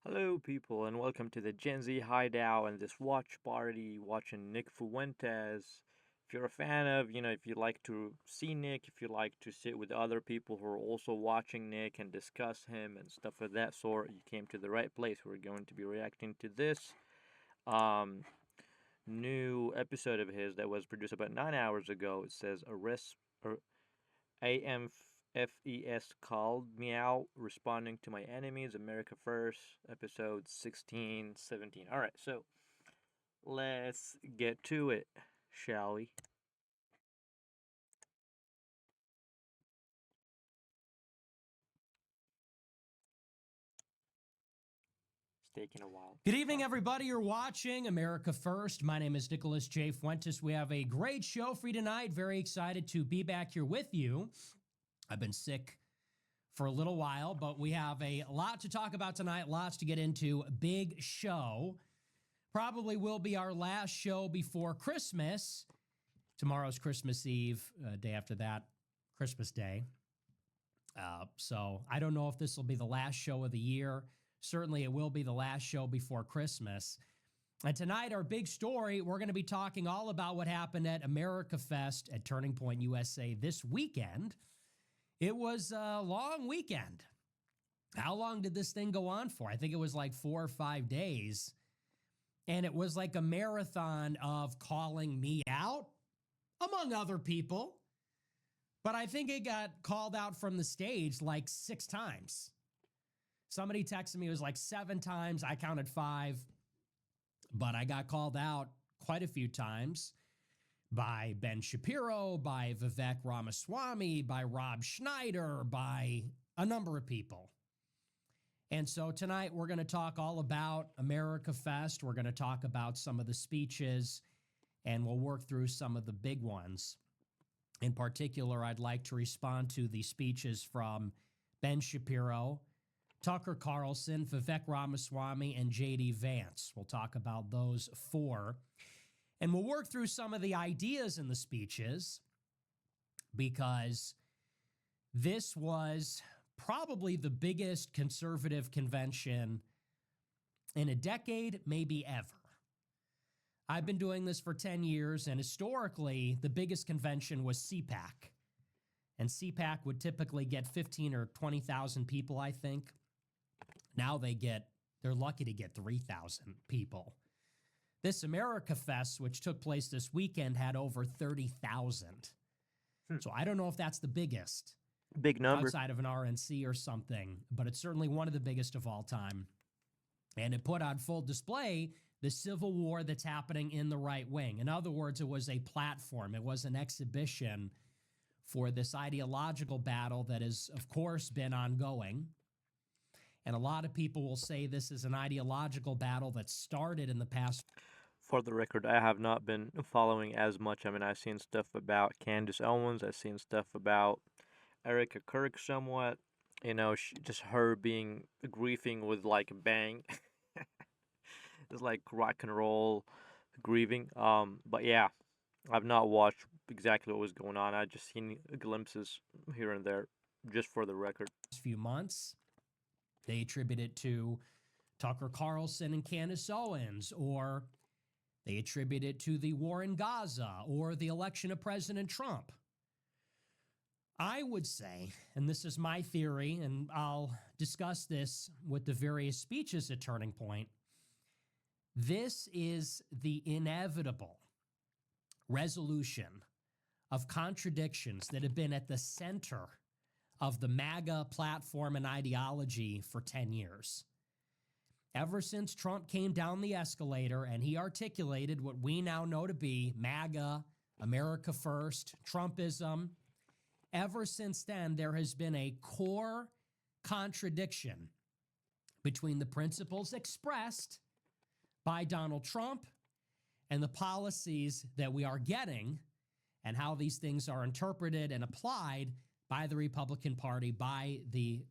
Hello, people, and welcome to the Gen Z Hideout and this watch party watching Nick Fuentes. If you're a fan of, if you like to see Nick, if you like to sit with other people who are also watching Nick and discuss him and stuff of that sort, you came to the right place. We're going to be reacting to this um, new episode of his that was produced about 9 hours ago. It says AMFES called me out, responding to my enemies, America First, episode 16, 17. All right, so let's get to it, shall we? It's taking a while. Good evening, everybody. You're watching America First. My name is Nicholas J. Fuentes. We have a great show for you tonight. Very excited to be back here with you. I've been sick for a little while, but we have a lot to talk about tonight, lots to get into. Big show. Probably will be our last show before Christmas. Tomorrow's Christmas Eve, day after that, Christmas Day. So I don't know if this will be the last show of the year. Certainly, it will be the last show before Christmas. And tonight, our big story, we're going to be talking all about what happened at America Fest at Turning Point USA this weekend. It was a long weekend. How long did this thing go on for? I think it was like 4 or 5 days. And it was like a marathon of calling me out, among other people. But I think it got called out from the stage like 6 times. Somebody texted me, it was like 7 times. I counted 5, but I got called out quite a few times by Ben Shapiro, by Vivek Ramaswamy, by Rob Schneider, by a number of people. And so tonight we're going to talk all about America Fest. We're going to talk about some of the speeches, and we'll work through some of the big ones. In particular, I'd like to respond to the speeches from Ben Shapiro, Tucker Carlson, Vivek Ramaswamy, and J.D. Vance. We'll talk about those 4. And we'll work through some of the ideas in the speeches because this was probably the biggest conservative convention in a decade, maybe ever. I've been doing this for 10 years, and historically, the biggest convention was CPAC. And CPAC would typically get 15 or 20,000 people, I think. Now they're lucky to get 3,000 people. This America Fest, which took place this weekend, had over 30,000. So I don't know if that's the biggest. Big number. Outside of an RNC or something, but it's certainly one of the biggest of all time. And it put on full display the civil war that's happening in the right wing. In other words, it was a platform. It was an exhibition for this ideological battle that has, of course, been ongoing. And a lot of people will say this is an ideological battle that started in the past. For the record, I have not been following as much. I mean, I've seen stuff about Candace Owens. I've seen stuff about Erica Kirk somewhat. Just her being grieving with like a bang. It's like rock and roll grieving. But yeah, I've not watched exactly what was going on. I just seen glimpses here and there, just for the record. Few months, they attribute it to Tucker Carlson and Candace Owens, or they attribute it to the war in Gaza or the election of President Trump. I would say, and this is my theory, and I'll discuss this with the various speeches at Turning Point, this is the inevitable resolution of contradictions that have been at the center of the MAGA platform and ideology for 10 years. Ever since Trump came down the escalator and he articulated what we now know to be MAGA, America First, Trumpism, ever since then, there has been a core contradiction between the principles expressed by Donald Trump and the policies that we are getting and how these things are interpreted and applied by the Republican Party, by the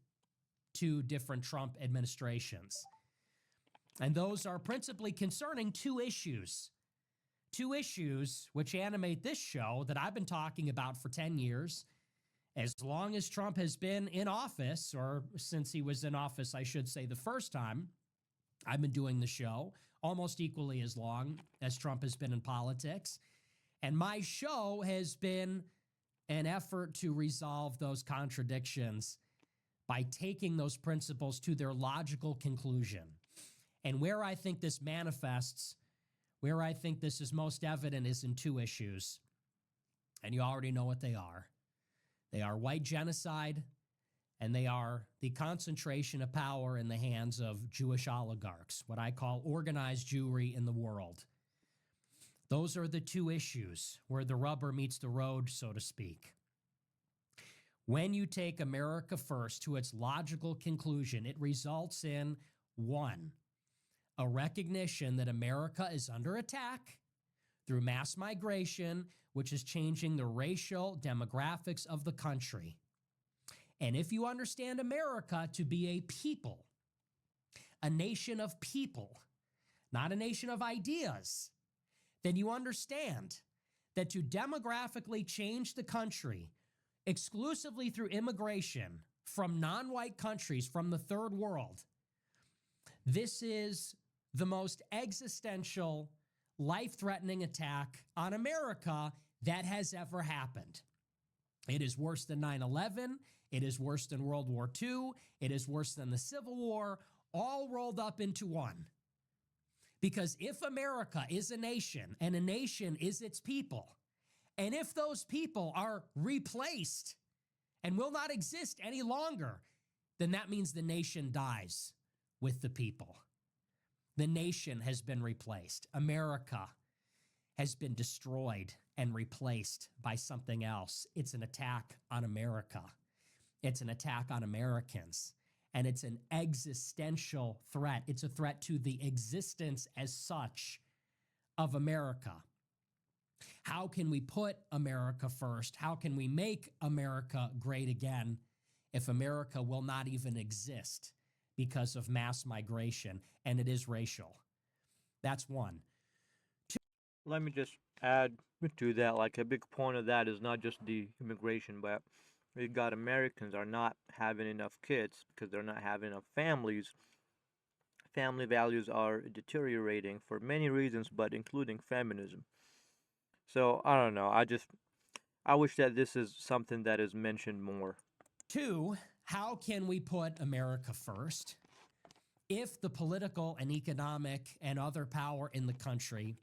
2 different Trump administrations. And those are principally concerning 2 issues. 2 issues which animate this show that I've been talking about for 10 years. As long as Trump has been in office, or since he was in office, I should say the first time, I've been doing the show almost equally as long as Trump has been in politics. And my show has been an effort to resolve those contradictions by taking those principles to their logical conclusion. And where I think this manifests, where I think this is most evident, is in two issues. And you already know what they are. They are white genocide, and they are the concentration of power in the hands of Jewish oligarchs, what I call organized Jewry in the world. Those are the two issues where the rubber meets the road, so to speak. When you take America First to its logical conclusion, it results in, one, a recognition that America is under attack through mass migration, which is changing the racial demographics of the country. And if you understand America to be a people, a nation of people, not a nation of ideas, then you understand that to demographically change the country exclusively through immigration from non-white countries, from the third world, this is the most existential, life-threatening attack on America that has ever happened. It is worse than 9/11. It is worse than World War II. It is worse than the Civil War, all rolled up into one. Because if America is a nation and a nation is its people, and if those people are replaced and will not exist any longer, then that means the nation dies with the people. The nation has been replaced. America has been destroyed and replaced by something else. It's an attack on America. It's an attack on Americans. And it's an existential threat. It's a threat to the existence as such of America. How can we put America first? How can we make America great again if America will not even exist because of mass migration? And it is racial. That's one. Let me just add to that, like a big point of that is not just the immigration, but we got Americans are not having enough kids because they're not having enough families. Family values are deteriorating for many reasons, but including feminism. So I don't know. I wish that this is something that is mentioned more. Two, how can we put America first if the political and economic and other power in the country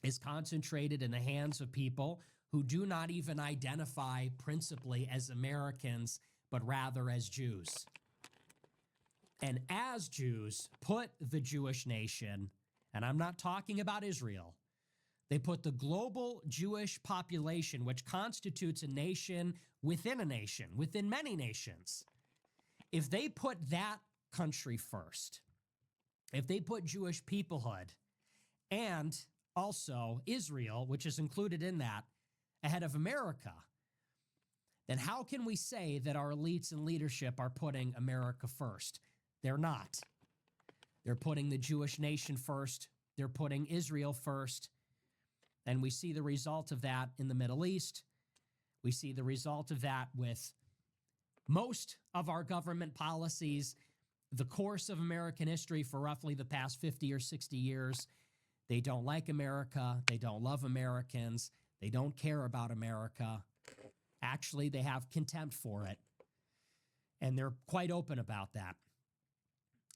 is concentrated in the hands of people who do not even identify principally as Americans, but rather as Jews? And as Jews put the Jewish nation, and I'm not talking about Israel, they put the global Jewish population, which constitutes a nation, within many nations. If they put that country first, if they put Jewish peoplehood and also Israel, which is included in that, ahead of America, then how can we say that our elites and leadership are putting America first? They're not. They're putting the Jewish nation first. They're putting Israel first. And we see the result of that in the Middle East. We see the result of that with most of our government policies, the course of American history for roughly the past 50 or 60 years. They don't like America. They don't love Americans. They don't care about America. Actually, they have contempt for it. And they're quite open about that.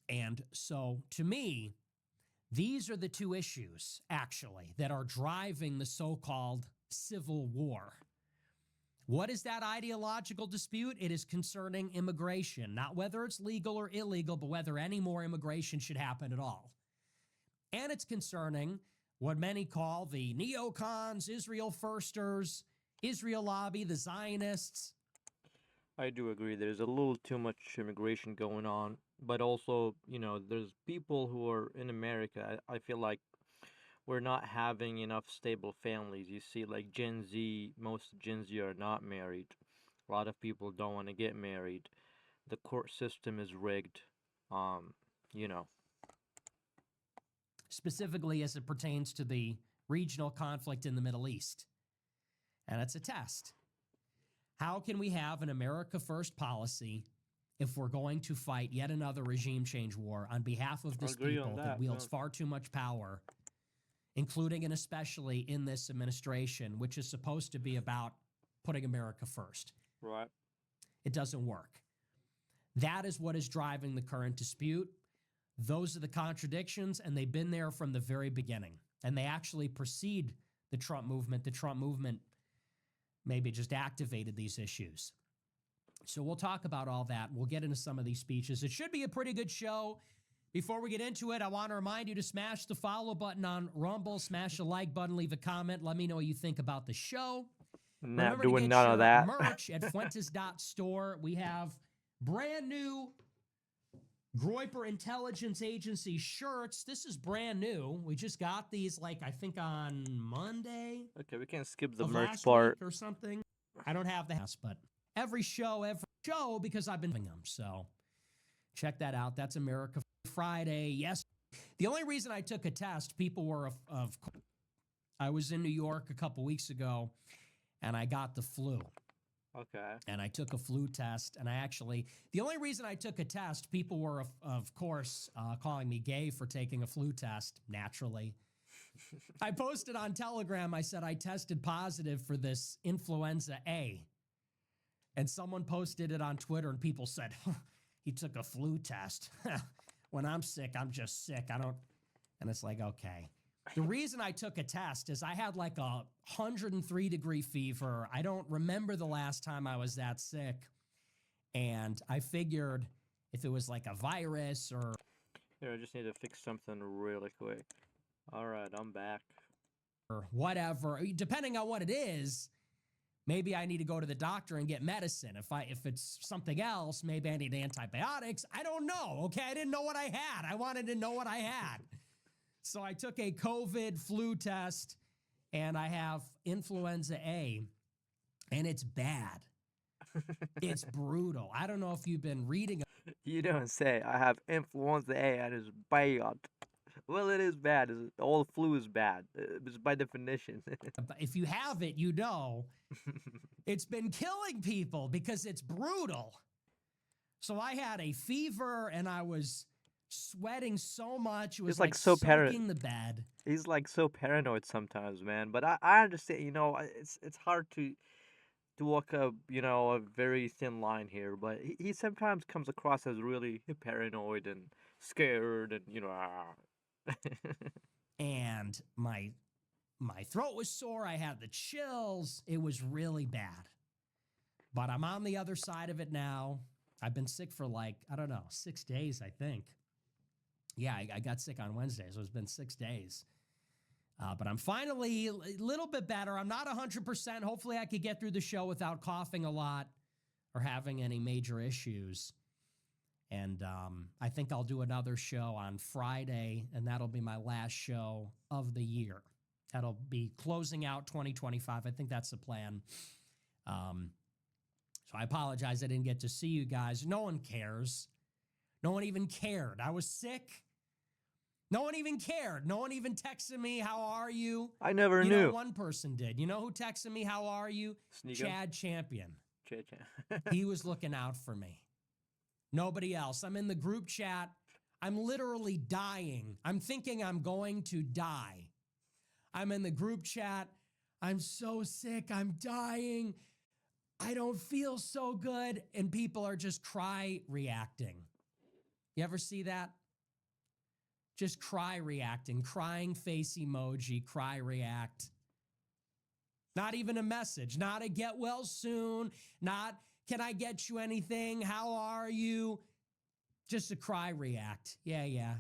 And so, to me, these are the two issues, actually, that are driving the so-called Civil War. What is that ideological dispute? It is concerning immigration, not whether it's legal or illegal, but whether any more immigration should happen at all. And it's concerning what many call the neocons, Israel firsters, Israel lobby, the Zionists. I do agree. There's a little too much immigration going on, but also, there's people who are in America. I feel like we're not having enough stable families. You see, like Gen Z, most Gen Z are not married. A lot of people don't want to get married. The court system is rigged. Um, you know, Specifically as it pertains to the regional conflict in the Middle East. And it's a test. How can we have an America First policy if we're going to fight yet another regime change war on behalf of I this agree on people that that. wields Yeah. far too much power, including and especially in this administration, which is supposed to be about putting America first. Right. It doesn't work. That is what is driving the current dispute. Those are the contradictions, and they've been there from the very beginning. And they actually precede the Trump movement. The Trump movement maybe just activated these issues. So we'll talk about all that. We'll get into some of these speeches. It should be a pretty good show. Before we get into it, I want to remind you to smash the follow button on Rumble, smash the like button, leave a comment. Let me know what you think about the show. Not Remember to doing get none your of that. merch at Fuentes.store. We have brand new Groiper Intelligence Agency shirts. This is brand new. We just got these, I think on Monday Okay, we can skip the of merch last part. week or something. I don't have the house, but every show, because I've been doing them. So check that out. That's America Friday. Yes. The only reason I took a test, people were I was in New York a couple weeks ago, and I got the flu. Okay. And I took a flu test, and the only reason I took a test, people were, of course, calling me gay for taking a flu test, naturally. I posted on Telegram, I said I tested positive for this influenza A. And someone posted it on Twitter, and people said, he took a flu test. When I'm sick, I'm just sick. And it's like, okay. The reason I took a test is I had like a 103-degree fever. I don't remember the last time I was that sick. And I figured if it was like a virus or Here, I just need to fix something really quick. All right, I'm back. whatever, depending on what it is, maybe I need to go to the doctor and get medicine. If it's something else, maybe I need antibiotics. I don't know. Okay, I didn't know what I had. I wanted to know what I had. So I took a COVID flu test, and I have influenza A, and it's bad. It's brutal. I don't know if you've been reading. You don't say. I have influenza A and it's bad. Well, it is bad. All flu is bad. It's by definition. If you have it, you know it's been killing people because it's brutal. So I had a fever, and I was sweating so much. It was It's like like so soaking the bed. He's like so paranoid sometimes, man. But I understand. It's hard to walk a very thin line here. But he sometimes comes across as really paranoid and scared, and And my throat was sore. I had the chills. It was really bad. But I'm on the other side of it now. I've been sick for 6 days, I think. Yeah, I got sick on Wednesday, so it's been 6 days. But I'm finally a little bit better. I'm not 100%. Hopefully I could get through the show without coughing a lot or having any major issues. And I think I'll do another show on Friday, and that'll be my last show of the year. That'll be closing out 2025. I think that's the plan. So I apologize I didn't get to see you guys. No one cares. No one even cared. I was sick. No one even cared. No one even texted me, how are you? I never You knew. know, one person did. You know who texted me, how are you? Sneak up. Chad Champion. Chad. He was looking out for me. Nobody else. I'm in the group chat. I'm literally dying. I'm thinking I'm going to die. I'm in the group chat. I'm so sick. I'm dying. I don't feel so good. And people are just cry reacting. You ever see that? Just cry reacting, crying face emoji, cry react. Not even a message, not a get well soon, not can I get you anything? How are you? Just a cry react. Yeah.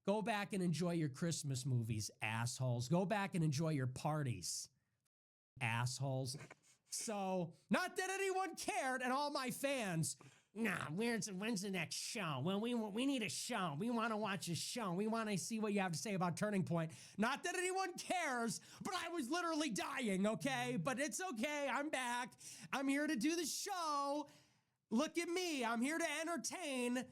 Go back and enjoy your Christmas movies, assholes. Go back and enjoy your parties, assholes. So, not that anyone cared, and all my fans, nah, when's the next show? Well, we need a show. We want to watch a show. We want to see what you have to say about Turning Point. Not that anyone cares, but I was literally dying, okay? But it's okay. I'm back. I'm here to do the show. Look at me. I'm here to entertain.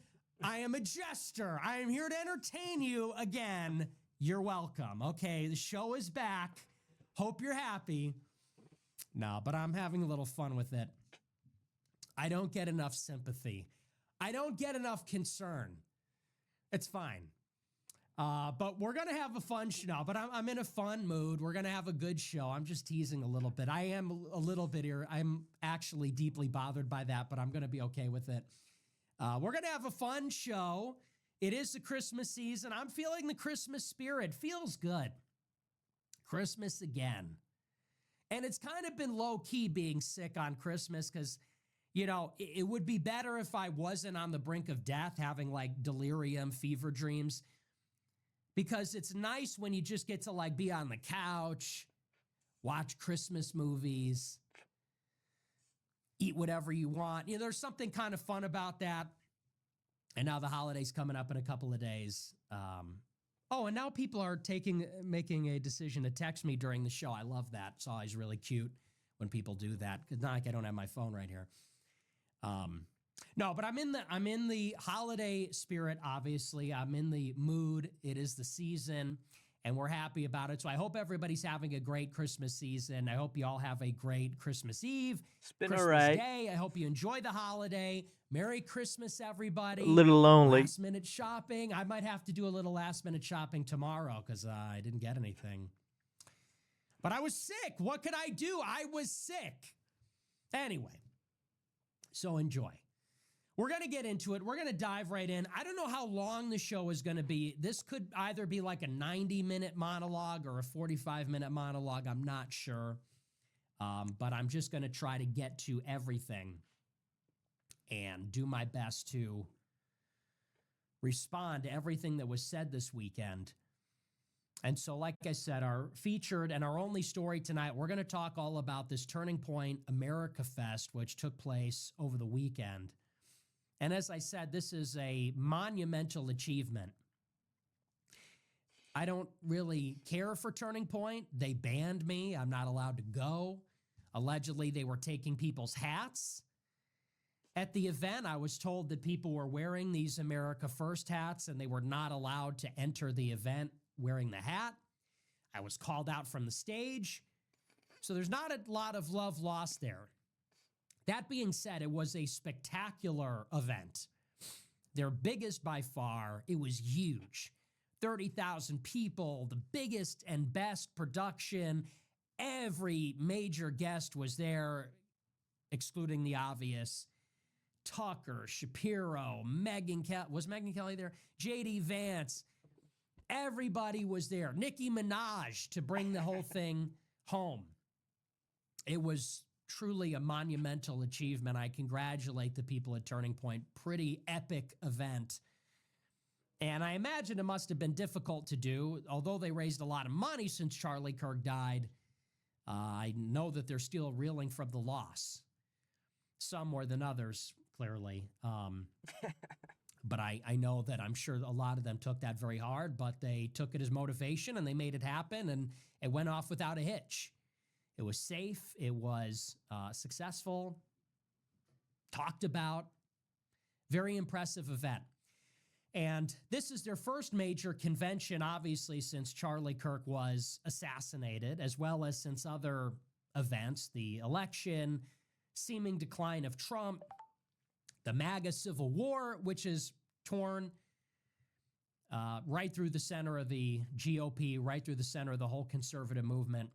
I am a jester. I am here to entertain you again. You're welcome. Okay, the show is back. Hope you're happy. No, but I'm having a little fun with it. I don't get enough sympathy. I don't get enough concern. It's fine. But we're going to have a fun show. No, but I'm in a fun mood. We're going to have a good show. I'm just teasing a little bit. I am a little bit here. I'm actually deeply bothered by that, but I'm going to be okay with it. We're going to have a fun show. It is the Christmas season. I'm feeling the Christmas spirit. Feels good. Christmas again. And it's kind of been low key being sick on Christmas because, you know, it would be better if I wasn't on the brink of death, having like delirium, fever dreams. Because it's nice when you just get to like be on the couch, watch Christmas movies, eat whatever you want. You know, there's something kind of fun about that. And now the holiday's coming up in a couple of days. And now people are making a decision to text me during the show. I love that. It's always really cute when people do that. Because not like I don't have my phone right here. No, but I'm in the holiday spirit, obviously. I'm in the mood. It is the season, and we're happy about it. So I hope everybody's having a great Christmas season. I hope you all have a great Christmas Eve, It's been Christmas all right. Day. I hope you enjoy the holiday. Merry Christmas, everybody. A little lonely. Last minute shopping. I might have to do a little last minute shopping tomorrow because I didn't get anything. But I was sick. What could I do? I was sick. Anyway, so enjoy. We're going to get into it. We're going to dive right in. I don't know how long the show is going to be. This could either be like a 90-minute monologue or a 45-minute monologue. I'm not sure. But I'm just going to try to get to everything and do my best to respond to everything that was said this weekend. And so, like I said, our featured and our only story tonight, we're going to talk all about this Turning Point America Fest, which took place over the weekend. And as I said, this is a monumental achievement. I don't really care for Turning Point. They banned me. I'm not allowed to go. Allegedly, they were taking people's hats. At the event, I was told that people were wearing these America First hats and they were not allowed to enter the event wearing the hat. I was called out from the stage. So there's not a lot of love lost there. That being said, it was a spectacular event. Their biggest by far. It was huge. 30,000 people, the biggest and best production. Every major guest was there, excluding the obvious. Tucker, Shapiro, Megyn Kelly. Was Megyn Kelly there? J.D. Vance. Everybody was there. Nicki Minaj to bring the whole thing home. It was truly a monumental achievement. I congratulate the people at Turning Point. Pretty epic event. And I imagine it must have been difficult to do, although they raised a lot of money since Charlie Kirk died. I know that they're still reeling from the loss. Some more than others, clearly. But I know that I'm sure a lot of them took that very hard, but they took it as motivation and they made it happen, and it went off without a hitch. It was safe. It was successful, talked about. Very impressive event. And this is their first major convention, obviously, since Charlie Kirk was assassinated, as well as since other events, the election, seeming decline of Trump, the MAGA Civil War, which is torn right through the center of the GOP, right through the center of the whole conservative movement.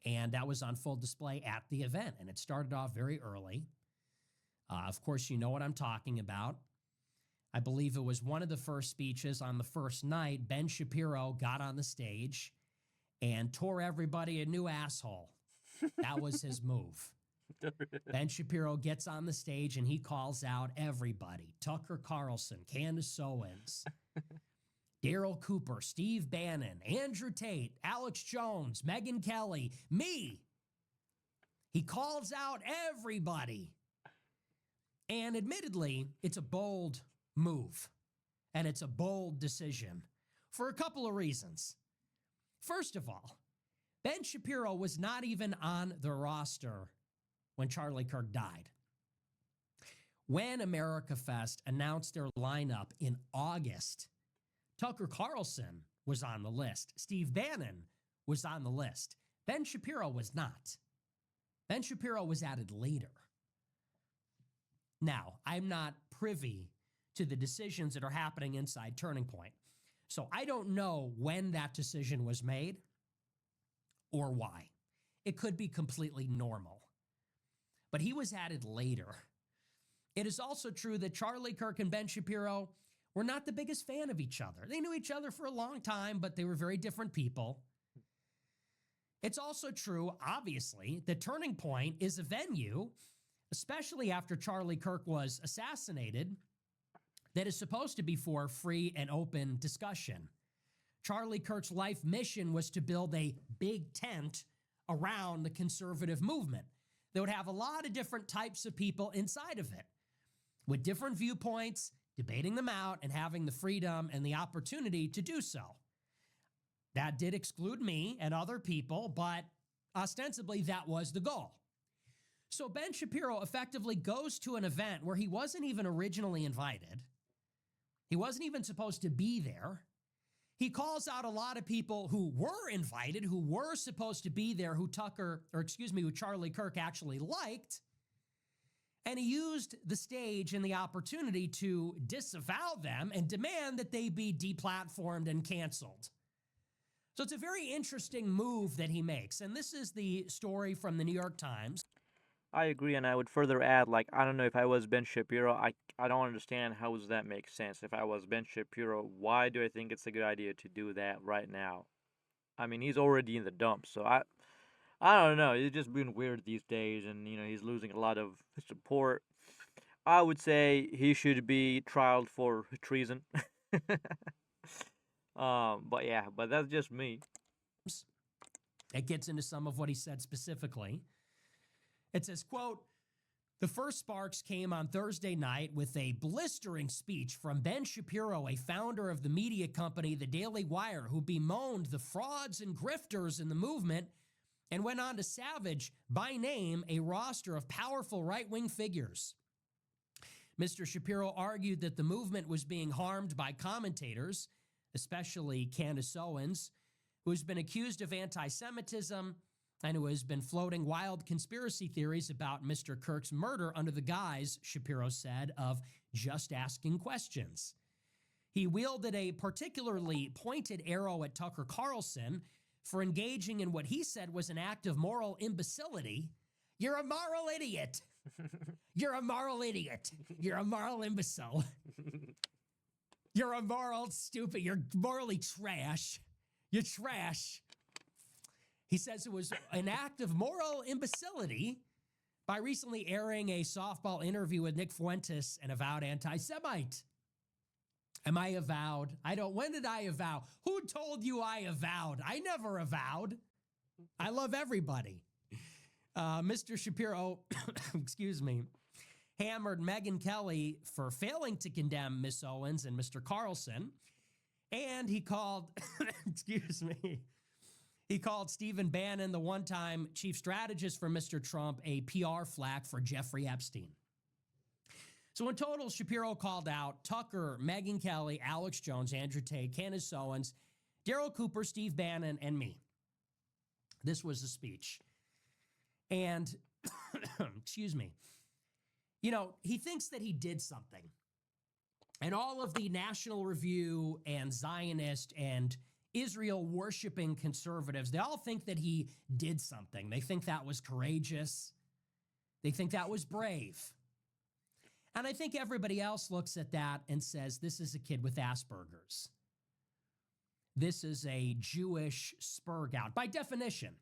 And that was on full display at the event. And it started off very early. Of course, you know what I'm talking about. I believe it was one of the first speeches on the first night. Ben Shapiro got on the stage and tore everybody a new asshole. That was his move. Ben Shapiro gets on the stage and he calls out everybody. Tucker Carlson, Candace Owens, Daryl Cooper, Steve Bannon, Andrew Tate, Alex Jones, Megyn Kelly, me. He calls out everybody. And admittedly, it's a bold move. And it's a bold decision for a couple of reasons. First of all, Ben Shapiro was not even on the roster when Charlie Kirk died. When America Fest announced their lineup in August, Tucker Carlson was on the list. Steve Bannon was on the list. Ben Shapiro was not. Ben Shapiro was added later. Now, I'm not privy to the decisions that are happening inside Turning Point. So I don't know when that decision was made or why. It could be completely normal. But he was added later. It is also true that Charlie Kirk and Ben Shapiro were not the biggest fan of each other. They knew each other for a long time, but they were very different people. It's also true, obviously, that Turning Point is a venue, especially after Charlie Kirk was assassinated, that is supposed to be for free and open discussion. Charlie Kirk's life mission was to build a big tent around the conservative movement that would have a lot of different types of people inside of it with different viewpoints, debating them out, and having the freedom and the opportunity to do so. That did exclude me and other people, but ostensibly that was the goal. So Ben Shapiro effectively goes to an event where he wasn't even originally invited. He wasn't even supposed to be there. He calls out a lot of people who were invited, who were supposed to be there, who Charlie Kirk actually liked. And he used the stage and the opportunity to disavow them and demand that they be deplatformed and canceled. So it's a very interesting move that he makes. And this is the story from the New York Times. I agree, and I would further add, like, I don't know if I was Ben Shapiro, I don't understand how does that make sense. If I was Ben Shapiro, why do I think it's a good idea to do that right now? I mean, he's already in the dumps, so I don't know. It's just been weird these days, and he's losing a lot of support. I would say he should be trialed for treason. but that's just me. It gets into some of what he said specifically. It says, quote, "The first sparks came on Thursday night with a blistering speech from Ben Shapiro, a founder of the media company The Daily Wire, who bemoaned the frauds and grifters in the movement and went on to savage, by name, a roster of powerful right-wing figures. Mr. Shapiro argued that the movement was being harmed by commentators, especially Candace Owens, who has been accused of anti-Semitism and who has been floating wild conspiracy theories about Mr. Kirk's murder under the guise, Shapiro said, of just asking questions. He wielded a particularly pointed arrow at Tucker Carlson for engaging in what he said was an act of moral imbecility. You're a moral idiot. You're a moral idiot. You're a moral imbecile. You're a moral stupid. You're morally trash. You're trash. He says it was an act of moral imbecility by recently airing a softball interview with Nick Fuentes, an avowed anti-Semite. Am I avowed? When did I avow? Who told you I avowed? I never avowed. I love everybody. Mr. Shapiro, hammered Megyn Kelly for failing to condemn Miss Owens and Mr. Carlson. And he called, he called Stephen Bannon, the one-time chief strategist for Mr. Trump, a PR flack for Jeffrey Epstein. So in total, Shapiro called out Tucker, Megyn Kelly, Alex Jones, Andrew Tate, Candace Owens, Daryl Cooper, Steve Bannon, and me. This was the speech. And, he thinks that he did something. And all of the National Review and Zionist and Israel-worshiping conservatives, they all think that he did something. They think that was courageous. They think that was brave. And I think everybody else looks at that and says, this is a kid with Asperger's. This is a Jewish spur gout. By definition,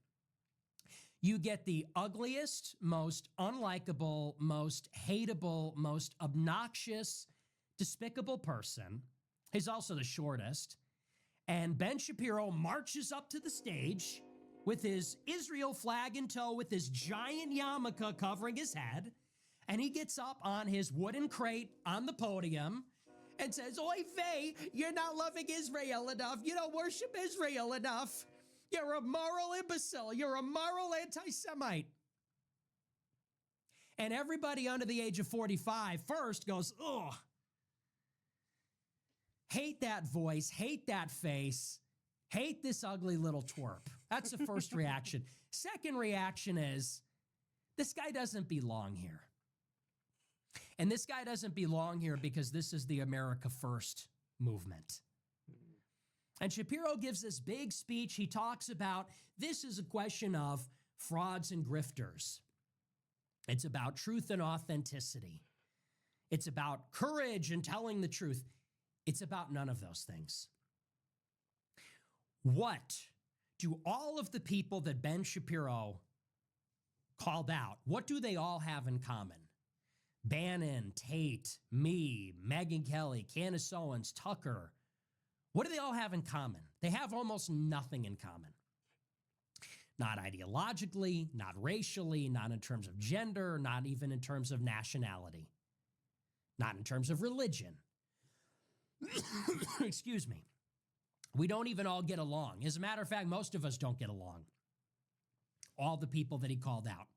you get the ugliest, most unlikable, most hateable, most obnoxious, despicable person. He's also the shortest. And Ben Shapiro marches up to the stage with his Israel flag in tow, with his giant yarmulke covering his head. And he gets up on his wooden crate on the podium and says, "Oy vey, you're not loving Israel enough. You don't worship Israel enough. You're a moral imbecile. You're a moral anti-Semite." And everybody under the age of 45 first goes, ugh. Hate that voice, hate that face, hate this ugly little twerp. That's the first reaction. Second reaction is, this guy doesn't belong here. And this guy doesn't belong here because this is the America First movement. And Shapiro gives this big speech. He talks about this is a question of frauds and grifters. It's about truth and authenticity. It's about courage and telling the truth. It's about none of those things. What do all of the people that Ben Shapiro called out, what do they all have in common? Bannon, Tate, me, Megyn Kelly, Candace Owens, Tucker. What do they all have in common? They have almost nothing in common. Not ideologically, not racially, not in terms of gender, not even in terms of nationality, not in terms of religion. Excuse me. We don't even all get along. As a matter of fact, most of us don't get along. All the people that he called out.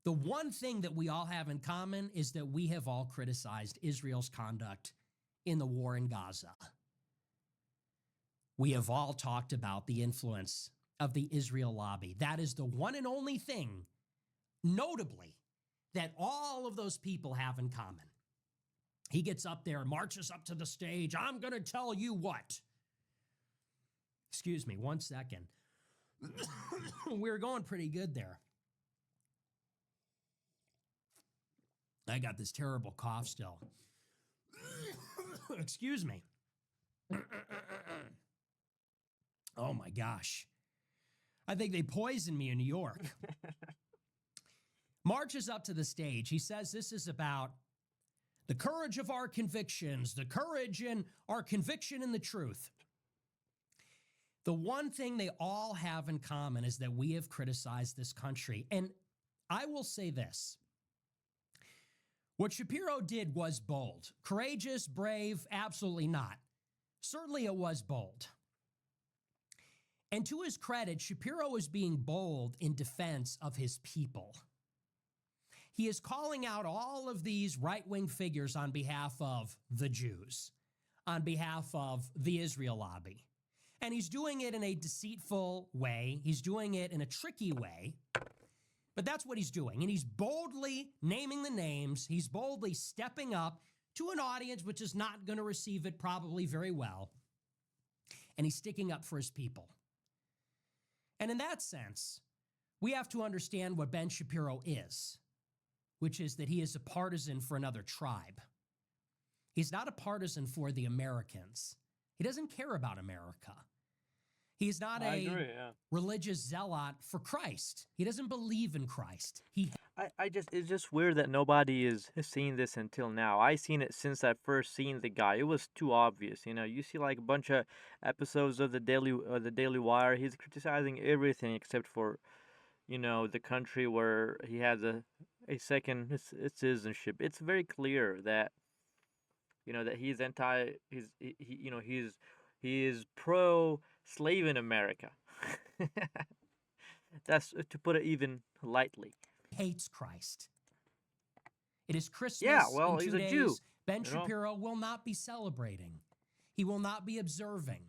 The one thing that we all have in common is that we have all criticized Israel's conduct in the war in Gaza. We have all talked about the influence of the Israel lobby. That is the one and only thing, notably, that all of those people have in common. He gets up there and marches up to the stage. I'm going to tell you what. Excuse me, 1 second. We're going pretty good there. I got this terrible cough still. Excuse me. Oh my gosh. I think they poisoned me in New York. Marches up to the stage. He says this is about the courage of our convictions, the courage in our conviction in the truth. The one thing they all have in common is that we have criticized this country. And I will say this. What Shapiro did was bold. Courageous, brave, absolutely not. Certainly it was bold. And to his credit, Shapiro is being bold in defense of his people. He is calling out all of these right-wing figures on behalf of the Jews, on behalf of the Israel lobby. And he's doing it in a deceitful way. He's doing it in a tricky way. But that's what he's doing. And he's boldly naming the names. He's boldly stepping up to an audience which is not going to receive it probably very well. And he's sticking up for his people. And in that sense, we have to understand what Ben Shapiro is, which is that he is a partisan for another tribe. He's not a partisan for the Americans. He doesn't care about America. He's not religious zealot for Christ. He doesn't believe in Christ. It's just weird that nobody has seen this until now. I seen it since I first seen the guy. It was too obvious, you know. You see like a bunch of episodes of the Daily Wire. He's criticizing everything except for, you know, the country where he has a second citizenship. It's very clear that, you know, that he's he is pro-slave in America. That's to put it even lightly. Hates Christ. It is Christmas. Yeah, well, in 2 he's days. a Jew. Ben Shapiro will not be celebrating. He will not be observing.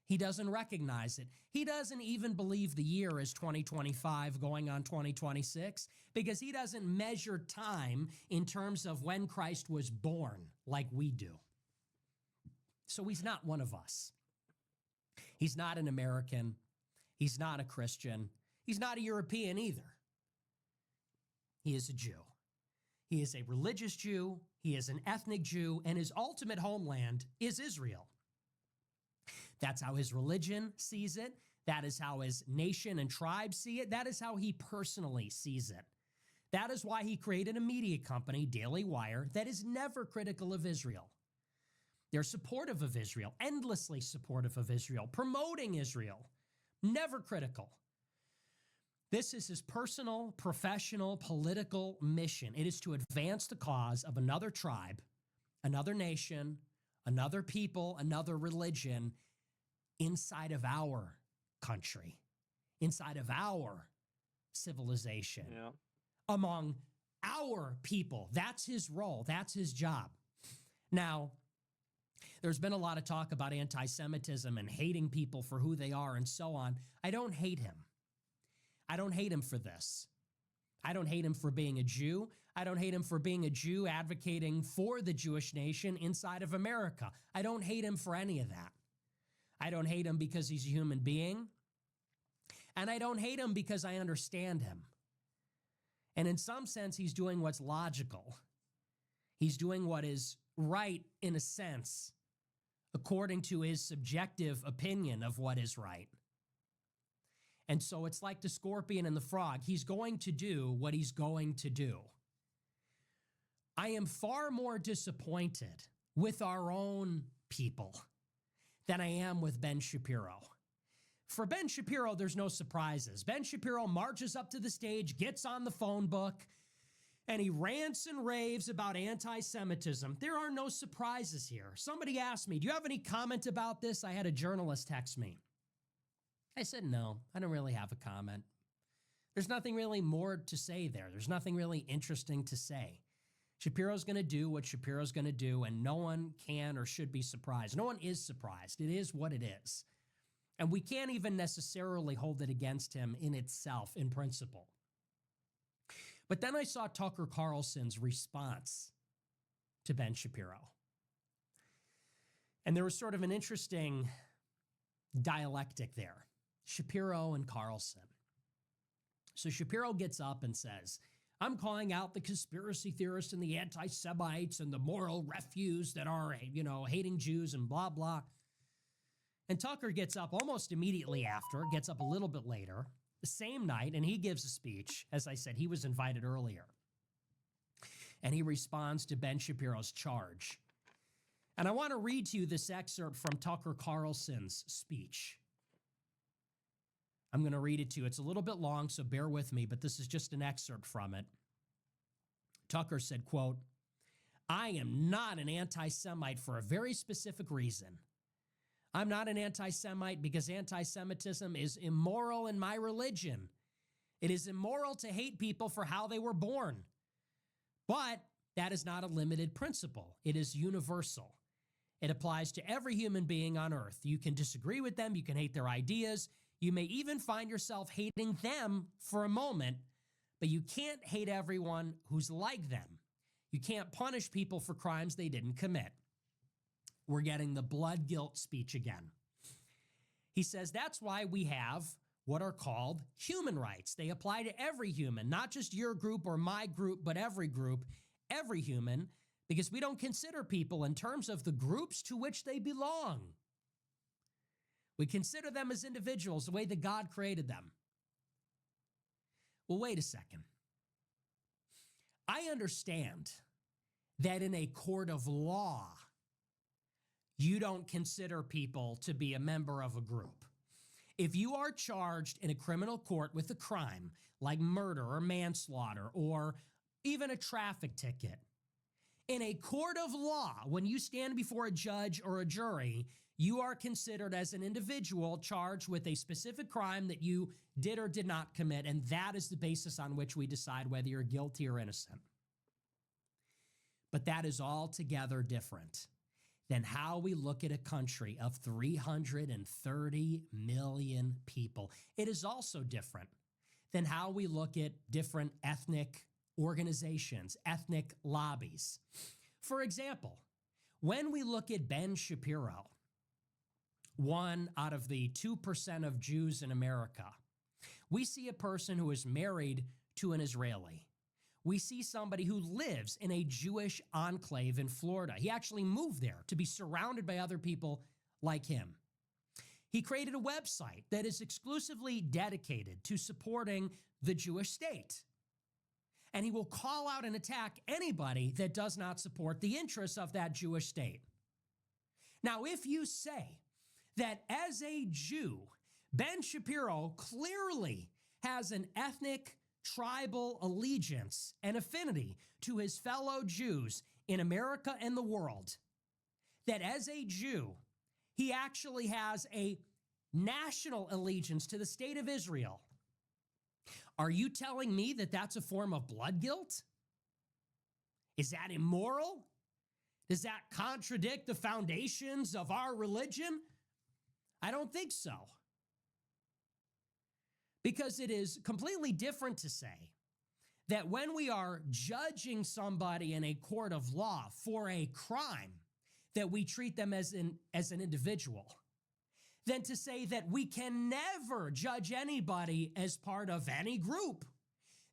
He doesn't recognize it. He doesn't even believe the year is 2025 going on 2026 because he doesn't measure time in terms of when Christ was born like we do. So he's not one of us. He's not an American. He's not a Christian. He's not a European either. He is a Jew. He is a religious Jew. He is an ethnic Jew, and his ultimate homeland is Israel. That's how his religion sees it. That is how his nation and tribe see it. That is how he personally sees it. That is why he created a media company, Daily Wire, that is never critical of Israel. They're supportive of Israel, endlessly supportive of Israel, promoting Israel, never critical. This is his personal, professional, political mission. It is to advance the cause of another tribe, another nation, another people, another religion inside of our country, inside of our civilization, among our people. That's his role. That's his job. Now, there's been a lot of talk about anti-Semitism and hating people for who they are and so on. I don't hate him. I don't hate him for this. I don't hate him for being a Jew. I don't hate him for being a Jew advocating for the Jewish nation inside of America. I don't hate him for any of that. I don't hate him because he's a human being. And I don't hate him because I understand him. And in some sense, he's doing what's logical. He's doing what is right in a sense, according to his subjective opinion of what is right. And so it's like the scorpion and the frog. He's going to do what he's going to do. I am far more disappointed with our own people than I am with Ben Shapiro. For Ben Shapiro, there's no surprises. Ben Shapiro marches up to the stage, gets on the phone book, and he rants and raves about anti-Semitism. There are no surprises here. Somebody asked me, do you have any comment about this? I had a journalist text me. I said, no, I don't really have a comment. There's nothing really more to say there. There's nothing really interesting to say. Shapiro's going to do what Shapiro's going to do, and no one can or should be surprised. No one is surprised. It is what it is. And we can't even necessarily hold it against him in itself, in principle. But then I saw Tucker Carlson's response to Ben Shapiro. And there was sort of an interesting dialectic there. Shapiro and Carlson. So Shapiro gets up and says, I'm calling out the conspiracy theorists and the anti-Semites and the moral refuse that are, hating Jews and blah, blah. And Tucker gets up almost immediately after, gets up a little bit later, the same night, and he gives a speech. As I said, he was invited earlier. And he responds to Ben Shapiro's charge. And I want to read to you this excerpt from Tucker Carlson's speech. I'm going to read it to you. It's a little bit long, so bear with me, but this is just an excerpt from it. Tucker said, quote, I am not an anti-Semite for a very specific reason. I'm not an anti-Semite because anti-Semitism is immoral in my religion. It is immoral to hate people for how they were born. But that is not a limited principle. It is universal. It applies to every human being on earth. You can disagree with them. You can hate their ideas. You may even find yourself hating them for a moment, but you can't hate everyone who's like them. You can't punish people for crimes they didn't commit. We're getting the blood guilt speech again. He says that's why we have what are called human rights. They apply to every human, not just your group or my group, but every group, every human, because we don't consider people in terms of the groups to which they belong. We consider them as individuals the way that God created them. Well, wait a second. I understand that in a court of law, you don't consider people to be a member of a group. If you are charged in a criminal court with a crime like murder or manslaughter or even a traffic ticket, in a court of law, when you stand before a judge or a jury, you are considered as an individual charged with a specific crime that you did or did not commit, and that is the basis on which we decide whether you're guilty or innocent. But that is altogether different than how we look at a country of 330 million people. It is also different than how we look at different ethnic organizations, ethnic lobbies. For example, when we look at Ben Shapiro, one out of the 2% of Jews in America, we see a person who is married to an Israeli. We see somebody who lives in a Jewish enclave in Florida. He actually moved there to be surrounded by other people like him. He created a website that is exclusively dedicated to supporting the Jewish state. And he will call out and attack anybody that does not support the interests of that Jewish state. Now, if you say that as a Jew, Ben Shapiro clearly has an ethnic, tribal allegiance and affinity to his fellow Jews in America and the world, that as a Jew, he actually has a national allegiance to the state of Israel, are you telling me that that's a form of blood guilt? Is that immoral? Does that contradict the foundations of our religion? I don't think so. Because it is completely different to say that when we are judging somebody in a court of law for a crime, that we treat them as an individual, than to say that we can never judge anybody as part of any group,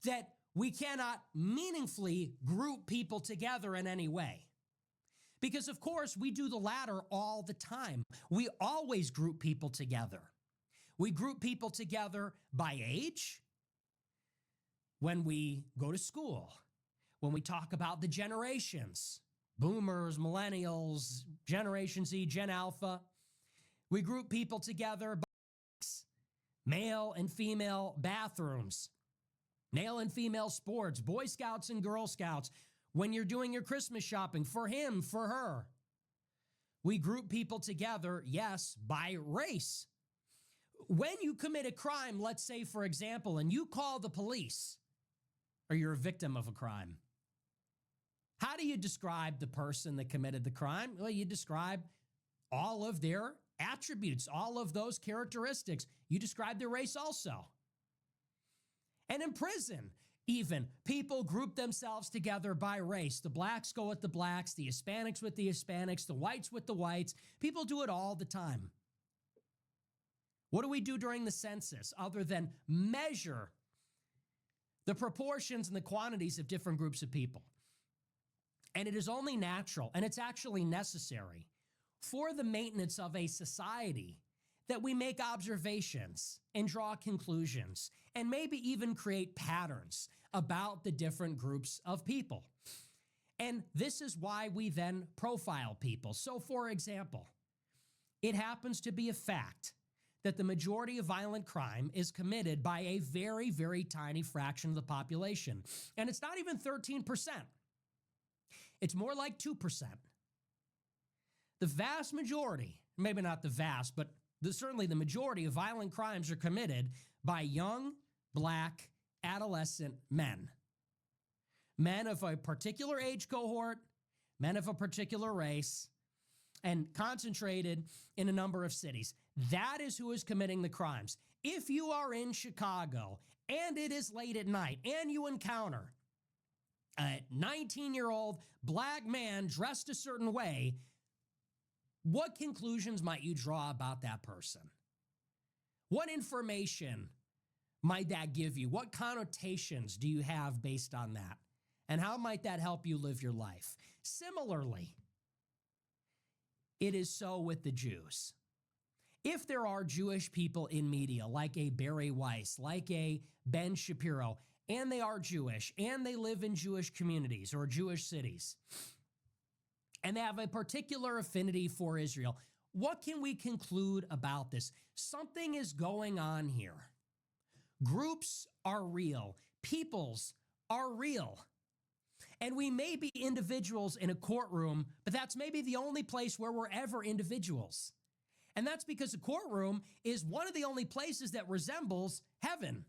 that we cannot meaningfully group people together in any way. Because, of course, we do the latter all the time. We always group people together. We group people together by age, when we go to school, when we talk about the generations, boomers, millennials, Generation Z, Gen Alpha. We group people together by male and female bathrooms, male and female sports, Boy Scouts and Girl Scouts. When you're doing your Christmas shopping, for him, for her. We group people together, yes, by race. When you commit a crime, let's say, for example, and you call the police, or you're a victim of a crime, how do you describe the person that committed the crime? Well, you describe all of their attributes, all of those characteristics. You describe their race also. And in prison, even, people group themselves together by race. The blacks go with the blacks, the Hispanics with the Hispanics, the whites with the whites. People do it all the time. What do we do during the census other than measure the proportions and the quantities of different groups of people? And it is only natural, and it's actually necessary for the maintenance of a society that we make observations and draw conclusions and maybe even create patterns about the different groups of people. And this is why we then profile people. So, for example, it happens to be a fact that the majority of violent crime is committed by a very, very tiny fraction of the population. And it's not even 13%. It's more like 2%. The vast majority, maybe not the vast, but certainly the majority of violent crimes are committed by young, black, adolescent men. Men of a particular age cohort, men of a particular race, and concentrated in a number of cities. That is who is committing the crimes. If you are in Chicago and it is late at night and you encounter a 19-year-old black man dressed a certain way, what conclusions might you draw about that person? What information might that give you? What connotations do you have based on that? And how might that help you live your life? Similarly, it is so with the Jews. If there are Jewish people in media, like a Barry Weiss, like a Ben Shapiro, and they are Jewish, and they live in Jewish communities or Jewish cities, and they have a particular affinity for Israel, what can we conclude about this? Something is going on here. Groups are real. Peoples are real. And we may be individuals in a courtroom, but that's maybe the only place where we're ever individuals. And that's because a courtroom is one of the only places that resembles heaven.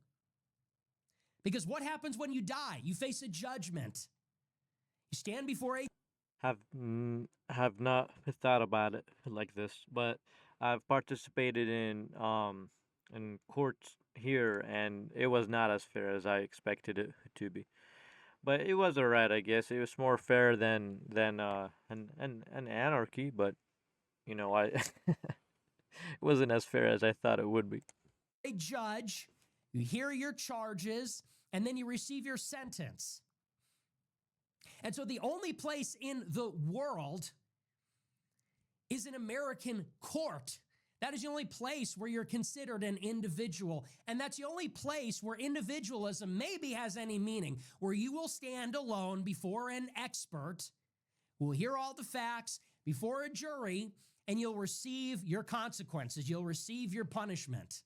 Because what happens when you die? You face a judgment. You stand before a... Have not thought about it like this, but I've participated in courts here, and it was not as fair as I expected it to be. But it was alright, I guess. It was more fair than an anarchy, but you know, I it wasn't as fair as I thought it would be. A judge, you hear your charges, and then you receive your sentence. And so the only place in the world is an American court. That is the only place where you're considered an individual. And that's the only place where individualism maybe has any meaning, where you will stand alone before an expert, who will hear all the facts before a jury, and you'll receive your consequences. You'll receive your punishment.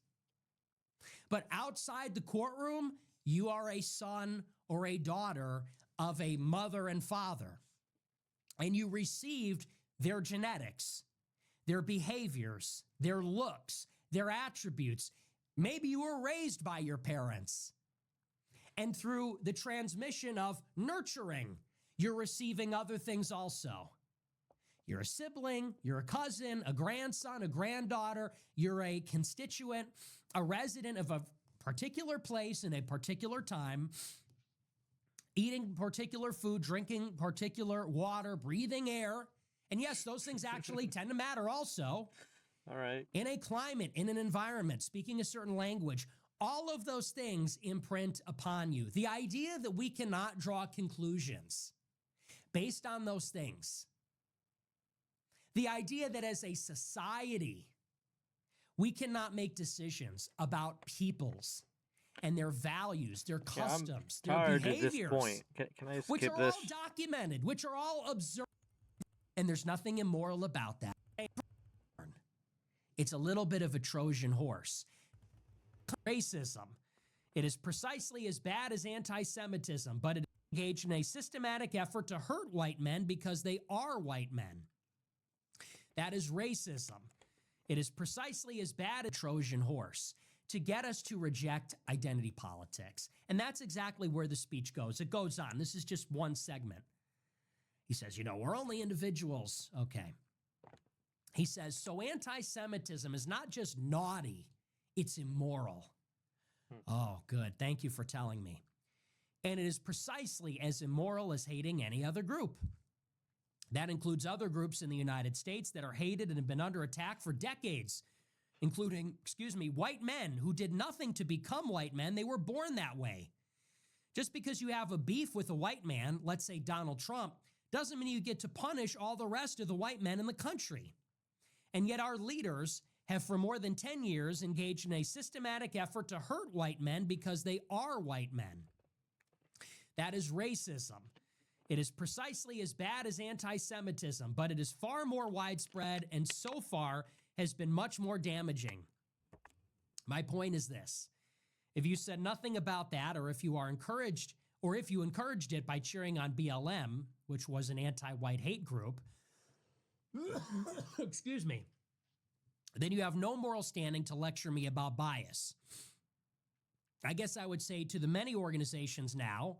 But outside the courtroom, you are a son or a daughter of a mother and father, and you received their genetics, their behaviors, their looks, their attributes. Maybe you were raised by your parents, and through the transmission of nurturing, you're receiving other things also. You're a sibling, you're a cousin, a grandson, a granddaughter, you're a constituent, a resident of a particular place in a particular time. eating particular food, drinking particular water, breathing air. And yes, those things actually tend to matter also. All right. In a climate, in an environment, speaking a certain language, all of those things imprint upon you. The idea that we cannot draw conclusions based on those things, the idea that as a society, we cannot make decisions about peoples and their values, their customs, I'm their tired behaviors, at this point. Can I which skip are this? all documented, which are all observed, and there's nothing immoral about that. It's a little bit of a Trojan horse. Racism. It is precisely as bad as anti-Semitism, but it is engaged in a systematic effort to hurt white men because they are white men. That is racism. It is precisely as bad as a Trojan horse to get us to reject identity politics. And that's exactly where the speech goes. It goes on. This is just one segment. He says, we're only individuals. Okay. He says, so anti-Semitism is not just naughty, it's immoral. Oh, good. Thank you for telling me. And it is precisely as immoral as hating any other group. That includes other groups in the United States that are hated and have been under attack for decades, including, white men who did nothing to become white men. They were born that way. Just because you have a beef with a white man, let's say Donald Trump, doesn't mean you get to punish all the rest of the white men in the country. And yet our leaders have for more than 10 years engaged in a systematic effort to hurt white men because they are white men. That is racism. It is precisely as bad as anti-Semitism, but it is far more widespread and so far has been much more damaging. My point is this. If you said nothing about that, or if you are encouraged, or if you encouraged it by cheering on BLM, which was an anti-white hate group, then you have no moral standing to lecture me about bias. I guess I would say to the many organizations now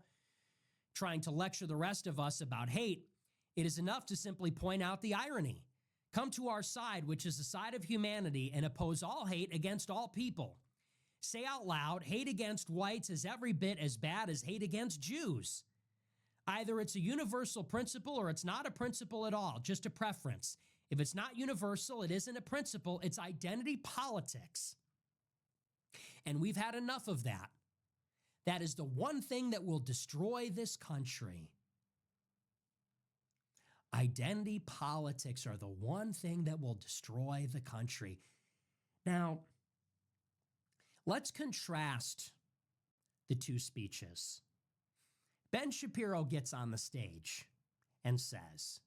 trying to lecture the rest of us about hate, it is enough to simply point out the irony. Come to our side, which is the side of humanity, and oppose all hate against all people. Say out loud, hate against whites is every bit as bad as hate against Jews. Either it's a universal principle or it's not a principle at all, just a preference. If it's not universal, it isn't a principle, it's identity politics. And we've had enough of that. That is the one thing that will destroy this country. Identity politics are the one thing that will destroy the country. Now, let's contrast the two speeches. Ben Shapiro gets on the stage and says,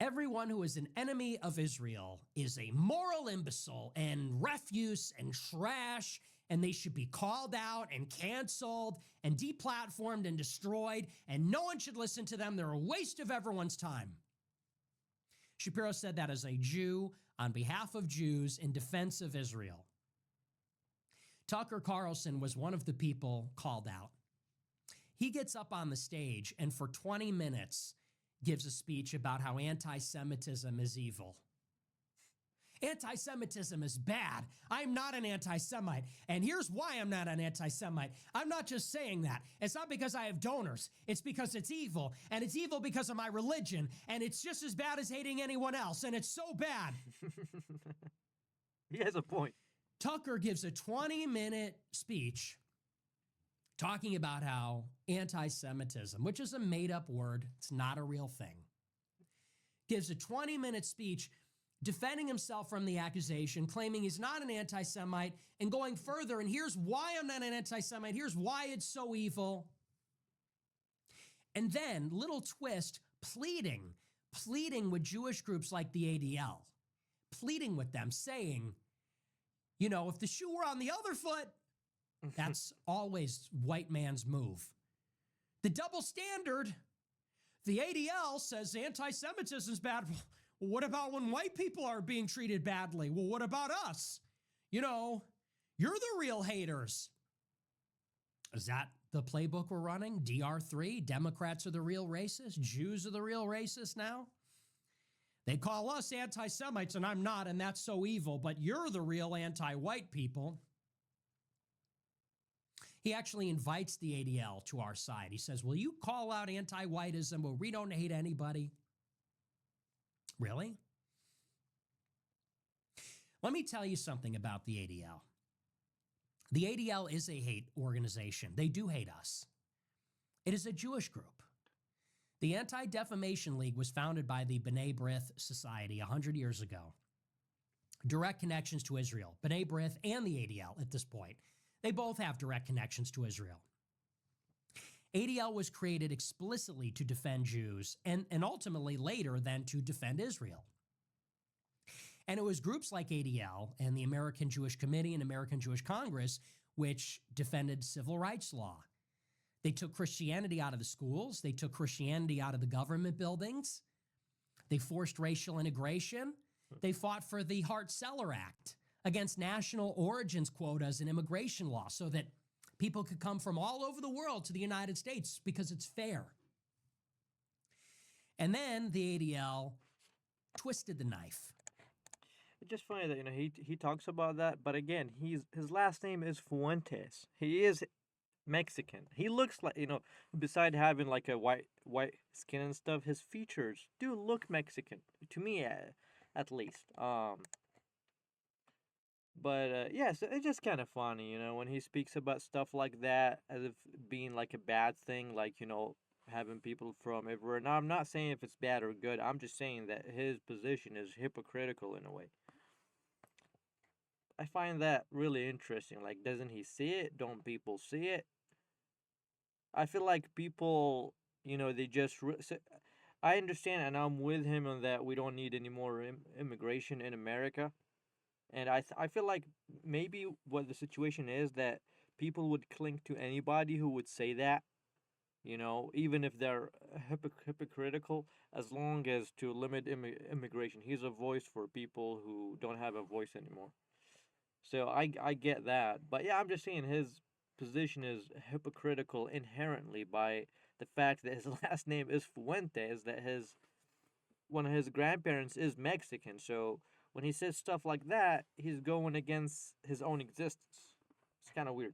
everyone who is an enemy of Israel is a moral imbecile and refuse and trash, and they should be called out and canceled and deplatformed and destroyed, and no one should listen to them. They're a waste of everyone's time. Shapiro said that as a Jew on behalf of Jews in defense of Israel. Tucker Carlson was one of the people called out. He gets up on the stage and for 20 minutes gives a speech about how anti-Semitism is evil. Anti-Semitism is bad. I'm not an anti-Semite. And here's why I'm not an anti-Semite. I'm not just saying that. It's not because I have donors. It's because it's evil. And it's evil because of my religion. And it's just as bad as hating anyone else. And it's so bad. He has a point. Tucker gives a 20-minute speech talking about how anti-Semitism, which is a made-up word, it's not a real thing, gives a 20-minute speech defending himself from the accusation, claiming he's not an anti-Semite, and going further, and here's why I'm not an anti-Semite, here's why it's so evil. And then, little twist, pleading with Jewish groups like the ADL, pleading with them, saying, if the shoe were on the other foot, that's always white man's move. The double standard, the ADL says anti-Semitism is bad. Well, what about when white people are being treated badly? Well, what about us? You're the real haters. Is that the playbook we're running? DR3, Democrats are the real racists, Jews are the real racists now? They call us anti-Semites and I'm not, and that's so evil, but you're the real anti-white people. He actually invites the ADL to our side. He says, will you call out anti-whiteism where we don't hate anybody? Really? Let me tell you something about the ADL. The ADL is a hate organization. They do hate us. It is a Jewish group. The Anti-Defamation League was founded by the B'nai B'rith Society 100 years ago. Direct connections to Israel. B'nai B'rith and the ADL at this point. They both have direct connections to Israel. ADL was created explicitly to defend Jews and ultimately later then to defend Israel. And it was groups like ADL and the American Jewish Committee and American Jewish Congress which defended civil rights law. They took Christianity out of the schools. They took Christianity out of the government buildings. They forced racial integration. They fought for the Hart-Celler Act against national origins quotas in immigration law so that people could come from all over the world to the United States because it's fair. And then the ADL twisted the knife. It's just funny that he talks about that, but again, his last name is Fuentes. He is Mexican. He looks like, beside having like a white skin and stuff, his features do look Mexican to me, at least. But yeah, so it's just kind of funny, when he speaks about stuff like that as if being like a bad thing, like having people from everywhere. Now, I'm not saying if it's bad or good. I'm just saying that his position is hypocritical in a way. I find that really interesting. Like, doesn't he see it? Don't people see it? I feel like people, they just. I understand, and I'm with him on that. We don't need any more immigration in America, and I feel like maybe what the situation is that people would cling to anybody who would say that, even if they're hypocritical, as long as to limit immigration. He's a voice for people who don't have a voice anymore. So I get that, but yeah, I'm just saying his position is hypocritical inherently by the fact that his last name is Fuentes, that one of his grandparents is Mexican. So when he says stuff like that, he's going against his own existence. It's kind of weird.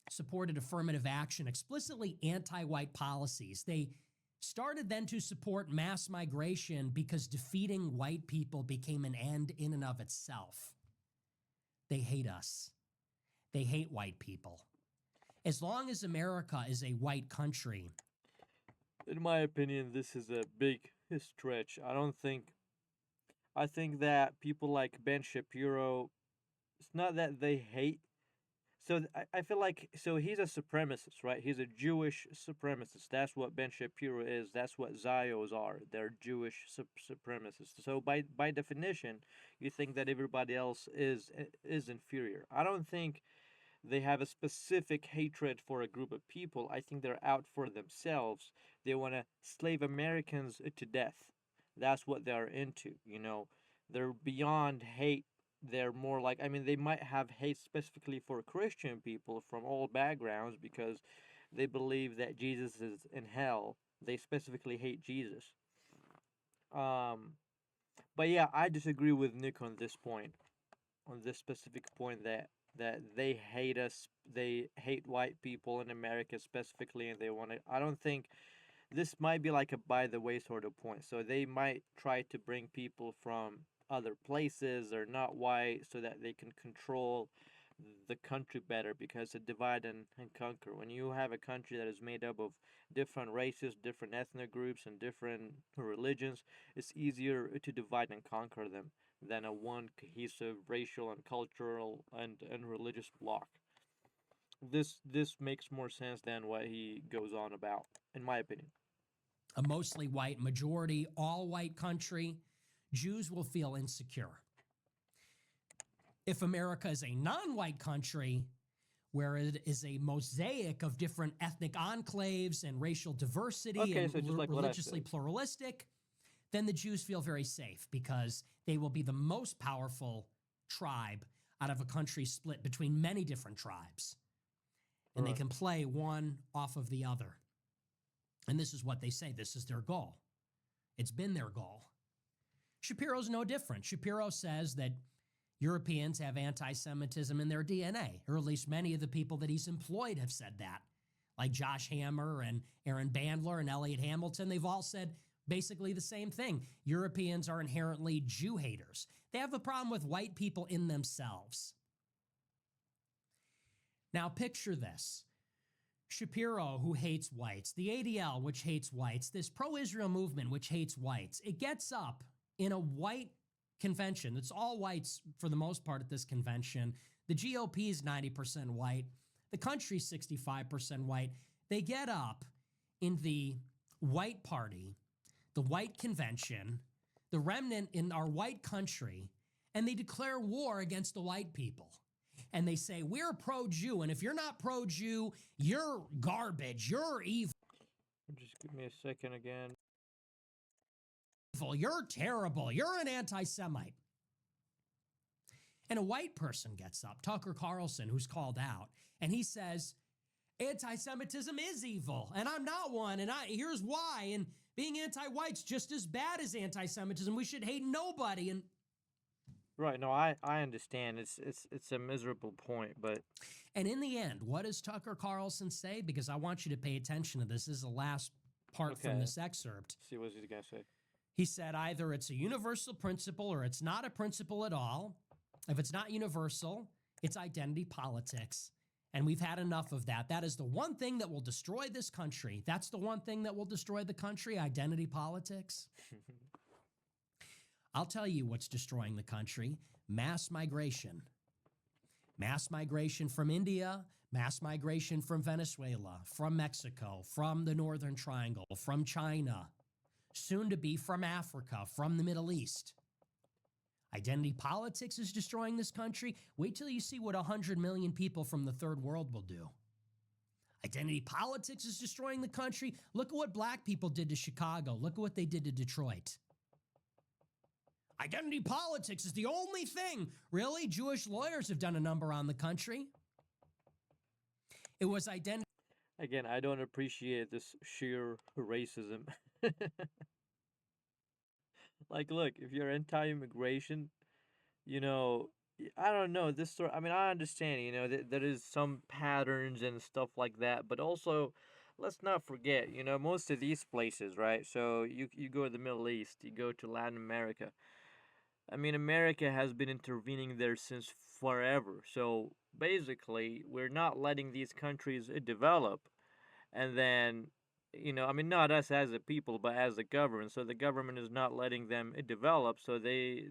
Supported affirmative action, explicitly anti-white policies. They started then to support mass migration because defeating white people became an end in and of itself. They hate us. They hate white people. As long as America is a white country. In my opinion, this is a big stretch. I think that people like Ben Shapiro, it's not that they hate. So I feel like, so he's a supremacist, right? He's a Jewish supremacist. That's what Ben Shapiro is. That's what Zios are. They're Jewish supremacists. So by definition, you think that everybody else is inferior. I don't think they have a specific hatred for a group of people. I think they're out for themselves. They want to slave Americans to death. That's what they're into, They're beyond hate. They're more like, they might have hate specifically for Christian people from all backgrounds because they believe that Jesus is in hell. They specifically hate Jesus. But yeah, I disagree with Nick on this point, on this specific point that they hate us. They hate white people in America specifically, and they want to. I don't think this might be like a by the way sort of point. So they might try to bring people from other places or not white so that they can control the country better, because it's divide and conquer. When you have a country that is made up of different races, different ethnic groups, and different religions, it's easier to divide and conquer them than a one cohesive racial and cultural and religious bloc. This makes more sense than what he goes on about, in my opinion. A mostly white majority, all white country, Jews will feel insecure. If America is a non-white country, where it is a mosaic of different ethnic enclaves and racial diversity Okay, and so just like what I religiously said. pluralistic, then the Jews feel very safe because they will be the most powerful tribe out of a country split between many different tribes. And they Right. can play one off of the other. And this is what they say. This is their goal. It's been their goal. Shapiro's no different. Shapiro says that, Europeans have anti Semitism in their DNA, or at least many of the people that he's employed have said that. Like Josh Hammer and Aaron Bandler and Elliot Hamilton, they've all said basically the same thing. Europeans are inherently Jew haters. They have a problem with white people in themselves. Now, picture this. Shapiro, who hates whites, the ADL, which hates whites, this pro Israel movement, which hates whites, it gets up in a white convention. It's all whites for the most part at this convention. The GOP is 90% white. The country's 65% white. They get up in the white party, the white convention, the remnant in our white country, and they declare war against the white people. And they say, we're pro-Jew, and if you're not pro-Jew, you're garbage, you're evil, Just give me a second again. you're terrible, you're an anti-Semite. And a white person gets up, Tucker Carlson, who's called out, and he says, anti-Semitism is evil, and I'm not one, and here's why, and being anti-white's just as bad as anti-Semitism. We should hate nobody. And Right, no, I understand. It's a miserable point, but And in the end, what does Tucker Carlson say? Because I want you to pay attention to this. This is the last part from okay. this excerpt. See what he's gonna say. He said either it's a universal principle or it's not a principle at all. If it's not universal, it's identity politics. And we've had enough of that. That is the one thing that will destroy this country. That's the one thing that will destroy the country, identity politics. I'll tell you what's destroying the country: mass migration. Mass migration from India, mass migration from Venezuela, from Mexico, from the Northern Triangle, from China, soon to be from Africa, from the Middle East. Identity politics is destroying this country. Wait till you see what 100 million people from the third world will do. Identity politics is destroying the country. Look at what black people did to Chicago. Look at what they did to Detroit. Identity politics is the only thing. Really? Jewish lawyers have done a number on the country. It was identity. Again, I don't appreciate this sheer racism. Like, look, if you're anti-immigration, I don't know this sort. I mean, I understand, there is some patterns and stuff like that, but also, let's not forget, most of these places, right? So you go to the Middle East, you go to Latin America. I mean, America has been intervening there since forever. So basically, we're not letting these countries develop. And then, I mean, not us as a people, but as a government. So the government is not letting them develop. So they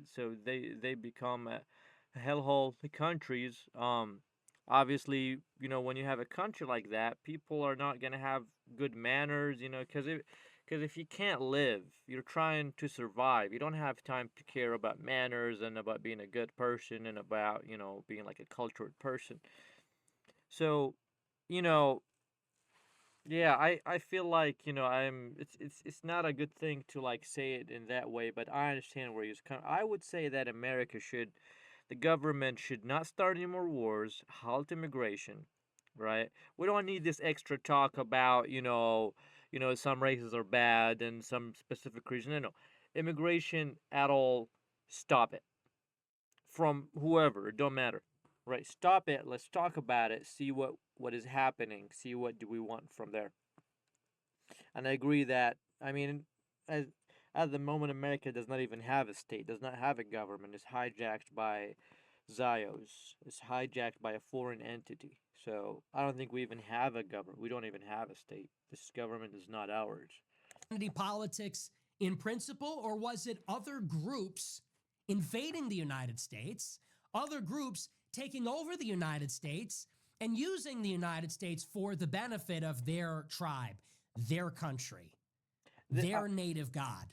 become hellhole countries. Obviously, when you have a country like that, people are not gonna have good manners. Because if you can't live, you're trying to survive. You don't have time to care about manners and about being a good person and about, being like a cultured person. So, you know, yeah, I feel like, it's not a good thing to like say it in that way, but I understand where he's coming. I would say that the government should not start any more wars, halt immigration, right? We don't need this extra talk about, some races are bad and some specific reason. No, no. Immigration at all, stop it. From whoever, it don't matter. Right? Stop it. Let's talk about it. See what is happening. See what do we want from there. And I agree that, I mean, as at the moment, America does not even have a state, does not have a government. It's hijacked by Zios. It's hijacked by a foreign entity. So I don't think we even have a government. We don't even have a state. This government is not ours. Identity politics in principle, or was it other groups invading the United States, other groups taking over the United States and using the United States for the benefit of their tribe, their country, The, their native God?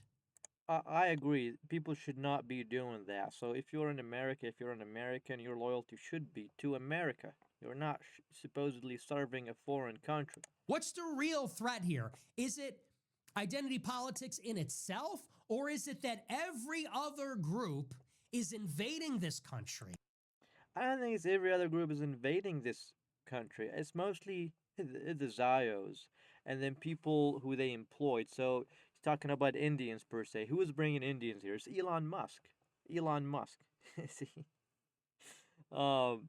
I agree. People should not be doing that. So if you're in America, if you're an American, your loyalty should be to America. You're not supposedly serving a foreign country. What's the real threat here? Is it identity politics in itself, or is it that every other group is invading this country? I don't think it's every other group is invading this country. It's mostly the Zios and then people who they employed. So he's talking about Indians per se. Who is bringing Indians here? It's Elon Musk. Elon Musk. See? um,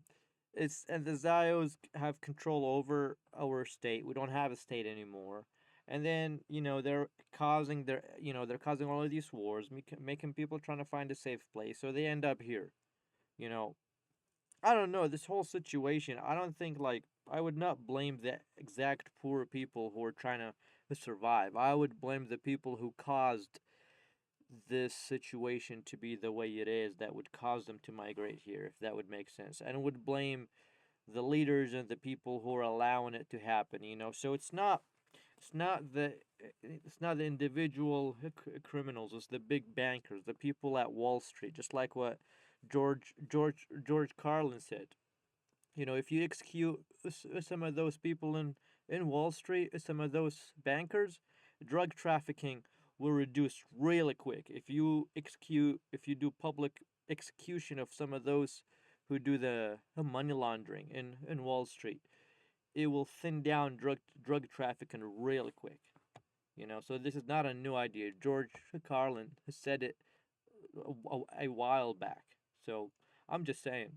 it's and the Zios have control over our state. We don't have a state anymore. And then they're causing all of these wars, making people trying to find a safe place, so they end up here. You know, I don't know this whole situation. I don't think like I would not blame the exact poor people who are trying to survive. I would blame the people who caused this situation to be the way it is that would cause them to migrate here, if that would make sense. And would blame the leaders and the people who are allowing it to happen, So it's not the individual criminals, it's the big bankers, the people at Wall Street, just like what George Carlin said. If you execute some of those people in Wall Street, some of those bankers, drug trafficking will reduce really quick. If you do public execution of some of those who do the money laundering in Wall Street, it will thin down drug trafficking really quick. So this is not a new idea. George Carlin said it a while back. So I'm just saying.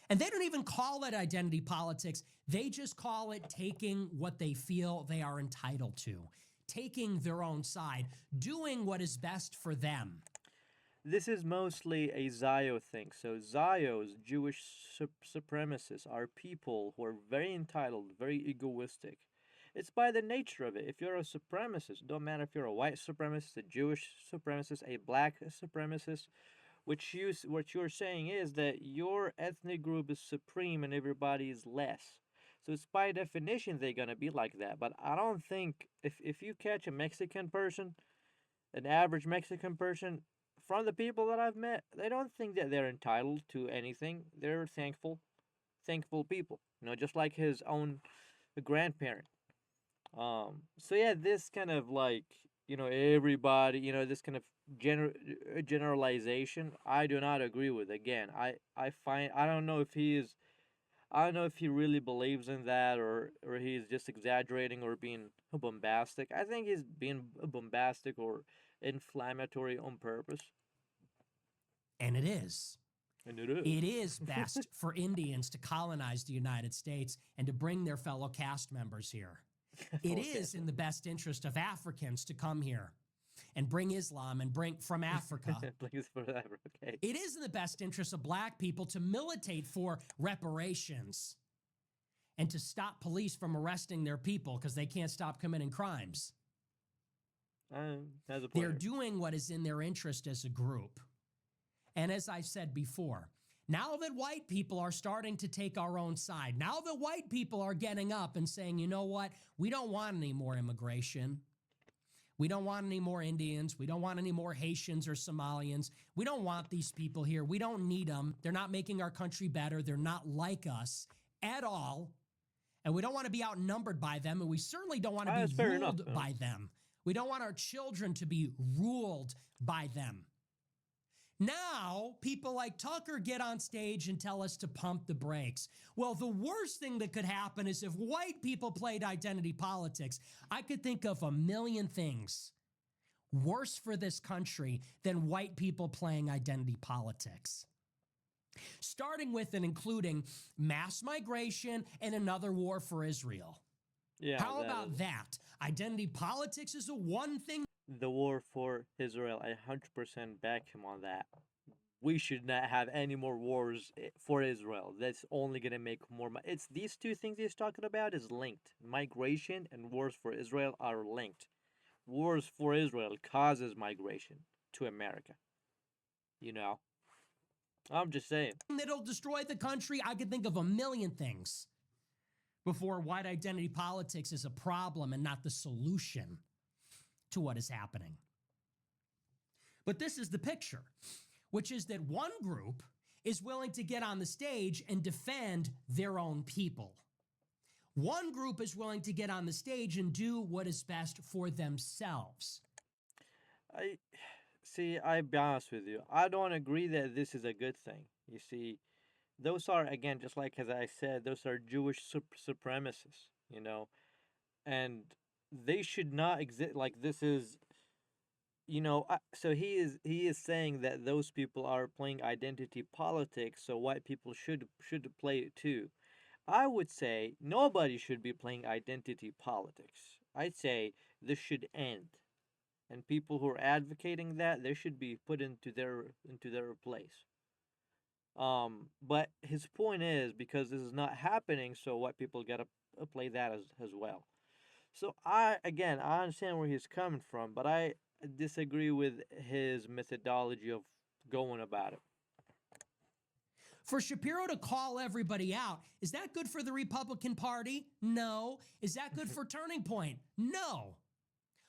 And they don't even call it identity politics. They just call it taking what they feel they are entitled to, taking their own side, doing what is best for them. This is mostly a Zio thing. So Zios, Jewish supremacists, are people who are very entitled, very egoistic. It's by the nature of it. If you're a supremacist, don't matter if you're a white supremacist, a Jewish supremacist, a black supremacist, what you're saying is that your ethnic group is supreme and everybody is less. So it's by definition they're gonna be like that. But I don't think if you catch a Mexican person, an average Mexican person, from the people that I've met, they don't think that they're entitled to anything. They're thankful people. Just like his own grandparent. So yeah, this kind of like everybody, this kind of generalization, I do not agree with. Again, I find I don't know if he really believes in that, or he's just exaggerating or being bombastic. I think he's being bombastic or inflammatory on purpose, And it is. and it is. It is best for Indians to colonize the United States and to bring their fellow caste members here. It Well, yeah. is in the best interest of Africans to come here and bring Islam and bring from Africa. Please for that. Okay. It is in the best interest of black people to militate for reparations and to stop police from arresting their people because they can't stop committing crimes. Has a They're point. doing what is in their interest as a group. And as I said before, now that white people are starting to take our own side, now that white people are getting up and saying, you know what, we don't want any more immigration. We don't want any more Indians. We don't want any more Haitians or Somalians. We don't want these people here. We don't need them. They're not making our country better. They're not like us at all. And we don't want to be outnumbered by them. And we certainly don't want to That's be fair enough. ruled by them. We don't want our children to be ruled by them. Now, people like Tucker get on stage and tell us to pump the brakes. Well, the worst thing that could happen is if white people played identity politics. I could think of a million things worse for this country than white people playing identity politics. Starting with and including mass migration and another war for Israel. Yeah. How about that? Identity politics is the one thing. The war for Israel? I 100% back him on that. We should not have any more wars for Israel. That's only gonna make more. It's these two things he's talking about is linked. Migration and wars for Israel are linked. Wars for Israel causes migration to America. You know, I'm just saying. That'll destroy the country. I could think of a million things before white identity politics is a problem and not the solution to what is happening. But this is the picture, which is that one group is willing to get on the stage and defend their own people. One group is willing to get on the stage and do what is best for themselves. I see. I be honest with you. I don't agree that this is a good thing. You see, those are again just like as I said, those are Jewish supremacists. And they should not exist. Like this is so he is saying that those people are playing identity politics, so white people should play it too. I would say nobody should be playing identity politics. I'd say this should end, and people who are advocating that, they should be put into their place. But his point is, because this is not happening, so white people gotta play that as well. So I understand where he's coming from, but I disagree with his methodology of going about it. For Shapiro to call everybody out, is that good for the Republican Party? No. Is that good for Turning Point? No.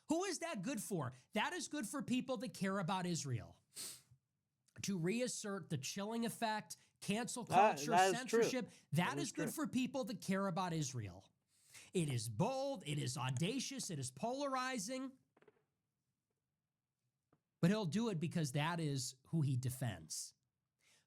Who is that good for? That is good for people that care about Israel. To reassert the chilling effect, cancel culture, That is true. censorship, That that is is good true. for people that care about Israel. It is bold, it is audacious, it is polarizing, but he'll do it because that is who he defends.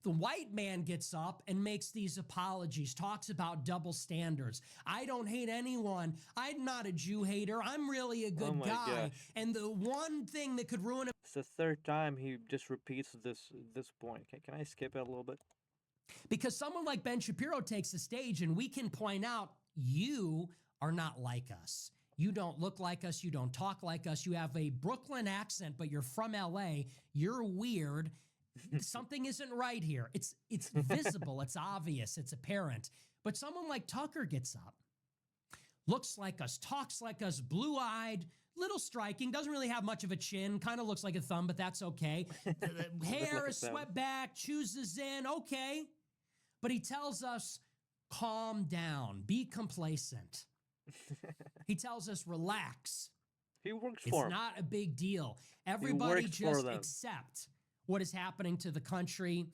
The white man gets up and makes these apologies, talks about double standards. I don't hate anyone. I'm not a Jew hater. I'm really a Oh good my guy. gosh. And the one thing that could ruin It's the third time he just repeats this point. Can I skip it a little bit? because someone like Ben Shapiro takes the stage and we can point out you are not like us. You don't look like us. You don't talk like us. You have a Brooklyn accent, but you're from LA. You're weird. Something isn't right here. It's visible, it's obvious, it's apparent. But someone like Tucker gets up, looks like us, talks like us, blue-eyed, little striking, doesn't really have much of a chin, kind of looks like a thumb, but that's okay. The Look hair like a is thumb. swept back, chooses in, okay. But he tells us, calm down, be complacent. He tells us, relax. He works It's for him. not a big deal. He Everybody works for just them. accept what is happening to the country.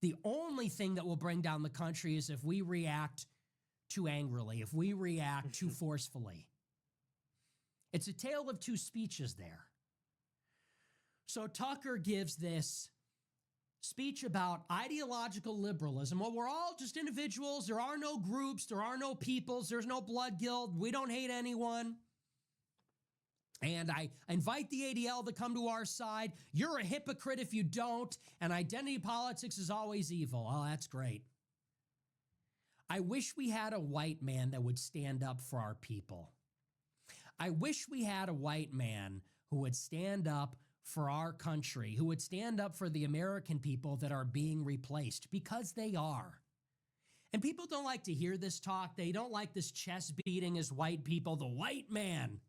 The only thing that will bring down the country is if we react too angrily, if we react too forcefully. It's a tale of two speeches there. So Tucker gives this speech about ideological liberalism. Well, we're all just individuals. There are no groups. There are no peoples. There's no blood guild. We don't hate anyone. And I invite the ADL to come to our side. You're a hypocrite if you don't. And identity politics is always evil. Oh, that's great. I wish we had a white man that would stand up for our people. I wish we had a white man who would stand up for our country, who would stand up for the American people that are being replaced, because they are. And people don't like to hear this talk. They don't like this chest beating as white people, the white man.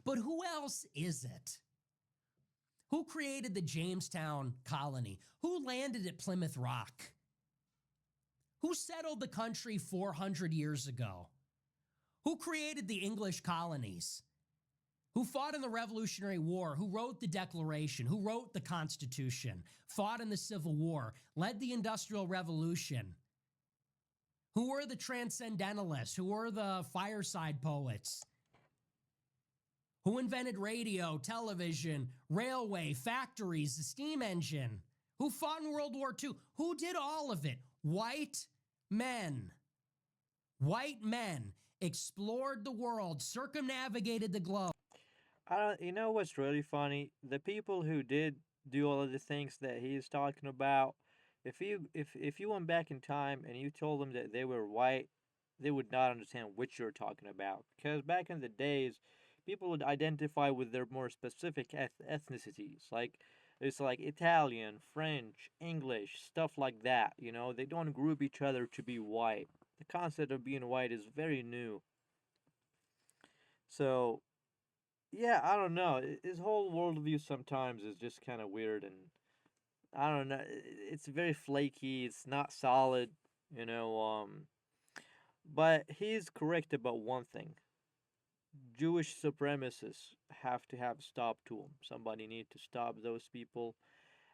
But who else is it? Who created the Jamestown colony? Who landed at Plymouth Rock? Who settled the country 400 years ago? Who created the English colonies? Who fought in the Revolutionary War? Who wrote the Declaration? Who wrote the Constitution? Fought in the Civil War? Led the Industrial Revolution? Who were the Transcendentalists? Who were the fireside poets? Who invented radio, television, railway, factories, the steam engine? Who fought in World War II? Who did all of it? White men. White men explored the world, circumnavigated the globe. I don't. You know what's really funny? The people who did do all of the things that he's talking about, if you went back in time and you told them that they were white, they would not understand what you're talking about. Because back in the days, people would identify with their more specific ethnicities, like it's like Italian, French, English, stuff like that. They don't group each other to be white. The concept of being white is very new. So yeah, I don't know. His whole worldview sometimes is just kind of weird, and I don't know. It's very flaky. It's not solid, you know. But he's correct about one thing: Jewish supremacists have to have stop to them. Somebody need to stop those people,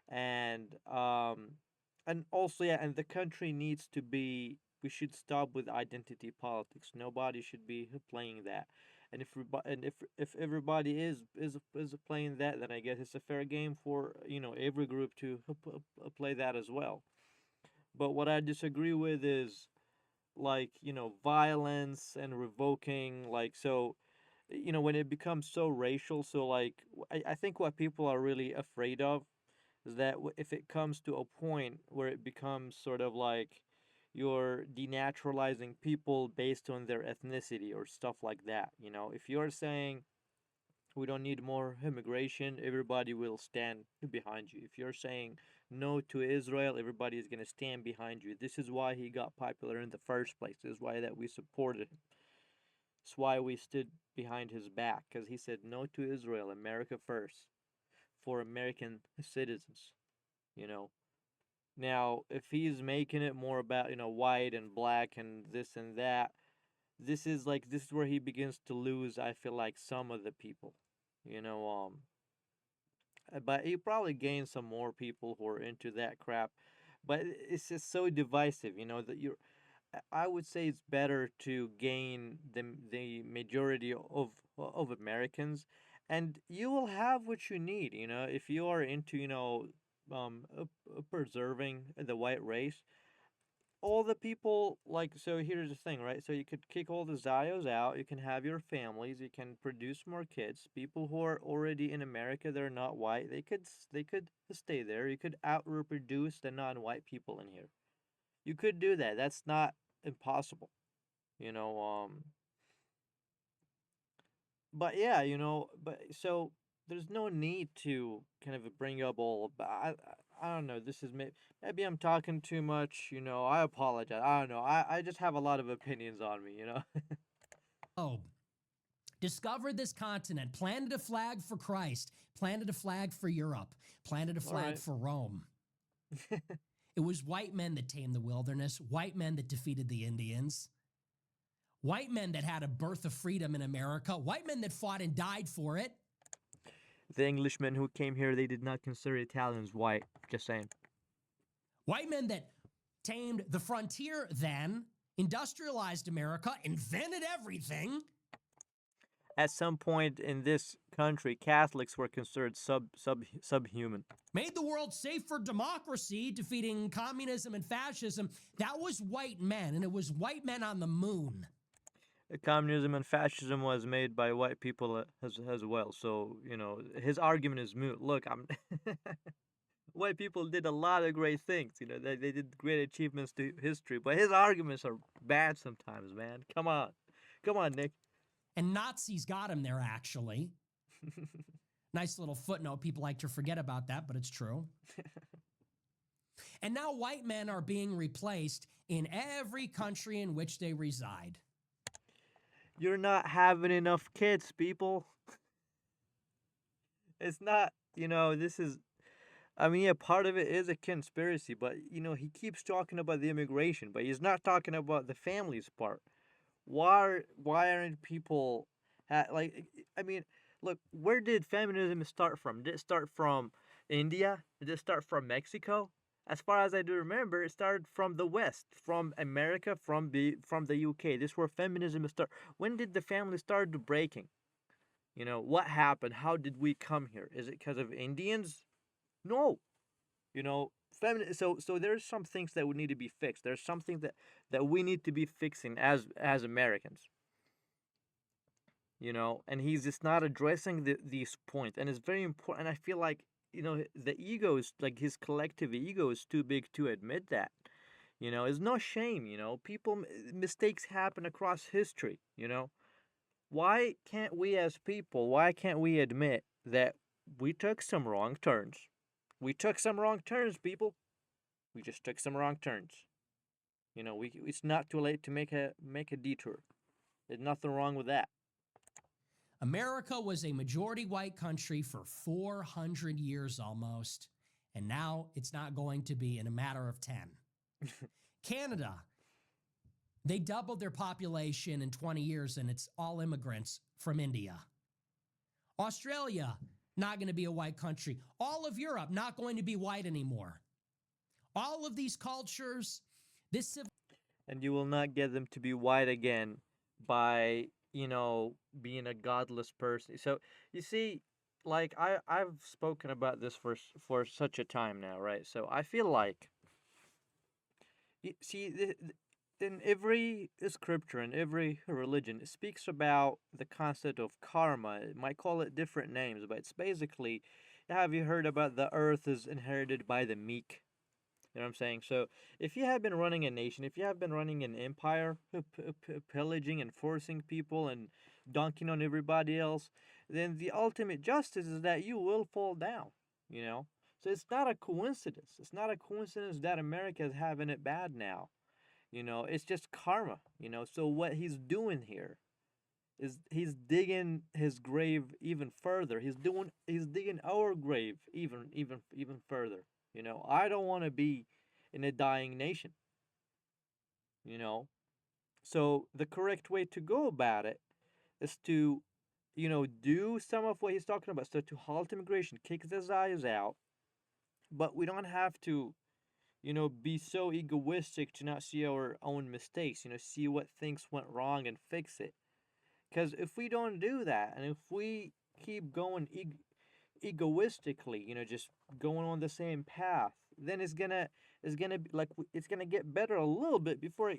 and also, yeah, and the country needs to be. We should stop with identity politics. Nobody should be playing that. And if everybody is playing that, then I guess it's a fair game for every group to play that as well. But what I disagree with is, like, violence and revoking, like, so when it becomes so racial, so like I think what people are really afraid of is that if it comes to a point where it becomes sort of like you're denaturalizing people based on their ethnicity or stuff like that. If you're saying we don't need more immigration, everybody will stand behind you. If you're saying no to Israel, everybody is going to stand behind you. This is why he got popular in the first place. This is why that we supported him. It's why we stood behind his back, because he said no to Israel, America first, for American citizens. You know. Now, if he's making it more about white and black and this and that, this is where he begins to lose. I feel like some of the people, you know. But he probably gained some more people who are into that crap. But it's just so divisive, that I would say it's better to gain the majority of Americans, and you will have what you need. If you are into preserving the white race, all the people like. So here's the thing, right? So you could kick all the Zios out. You can have your families. You can produce more kids. People who are already in America, they're not white. They could stay there. You could out reproduce the non-white people in here. You could do that. That's not impossible. You know, but yeah, but so there's no need to kind of bring up all of. I don't know. This is maybe I'm talking too much. I apologize. I don't know. I just have a lot of opinions on me. Oh, discovered this continent, planted a flag for Christ, planted a flag for Europe, planted a All flag right. for Rome. It was white men that tamed the wilderness, white men that defeated the Indians, white men that had a birth of freedom in America, white men that fought and died for it, The Englishmen who came here, they did not consider Italians white. Just saying. white men that tamed the frontier then, industrialized America, invented everything, At some point in this country, Catholics were considered subhuman. made the world safe for democracy, defeating communism and fascism. That was white men, and it was white men on the moon. Communism and fascism was made by white people as well. So his argument is moot. Look, I'm white people did a lot of great things. They did great achievements to history, but his arguments are bad sometimes, man. Come on, Nick. And Nazis got him there, actually. Nice little footnote. People like to forget about that, but it's true. And now white men are being replaced in every country in which they reside. You're not having enough kids, people. It's not. This is. I mean, yeah, part of it is a conspiracy, but he keeps talking about the immigration, but he's not talking about the families part. Why aren't people like? I mean, look, where did feminism start from? Did it start from India? Did it start from Mexico? As far as I do remember, it started from the West, from America, from the UK. This is where feminism start. When did the family start breaking? What happened? How did we come here? Is it because of Indians? No. So there's some things that would need to be fixed. There's something that we need to be fixing as Americans. And he's just not addressing these points, and it's very important. And I feel like the ego is like his collective ego is too big to admit that. It's no shame. People mistakes happen across history. Why can't we as people? Why can't we admit that we took some wrong turns? We took some wrong turns, people. We just took some wrong turns. It's not too late to make a detour. There's nothing wrong with that. America was a majority white country for 400 years almost, and now it's not going to be in a matter of 10. Canada, they doubled their population in 20 years, and it's all immigrants from India. Australia, not going to be a white country. All of Europe, not going to be white anymore. All of these cultures, this And you will not get them to be white again by being a godless person. So you see, like I've spoken about this for such a time now, right? So I feel like you see in every scripture and every religion, it speaks about the concept of karma. It might call it different names, but it's basically, have you heard about the earth is inherited by the meek? You know what I'm saying? So if you have been running a nation, if you have been running an empire, pillaging and forcing people and dunking on everybody else, then the ultimate justice is that you will fall down, you know? So it's not a coincidence. It's not a coincidence that America is having it bad now. It's just karma, So what he's doing here is he's digging his grave even further. He's digging our grave even further. I don't want to be in a dying nation, you know. So the correct way to go about it is to, do some of what he's talking about. So to halt immigration, kick the Zayas out, but we don't have to, be so egoistic to not see our own mistakes, see what things went wrong and fix it. Because if we don't do that, and if we keep going egoistically, just going on the same path, then it's gonna be like it's gonna get better a little bit before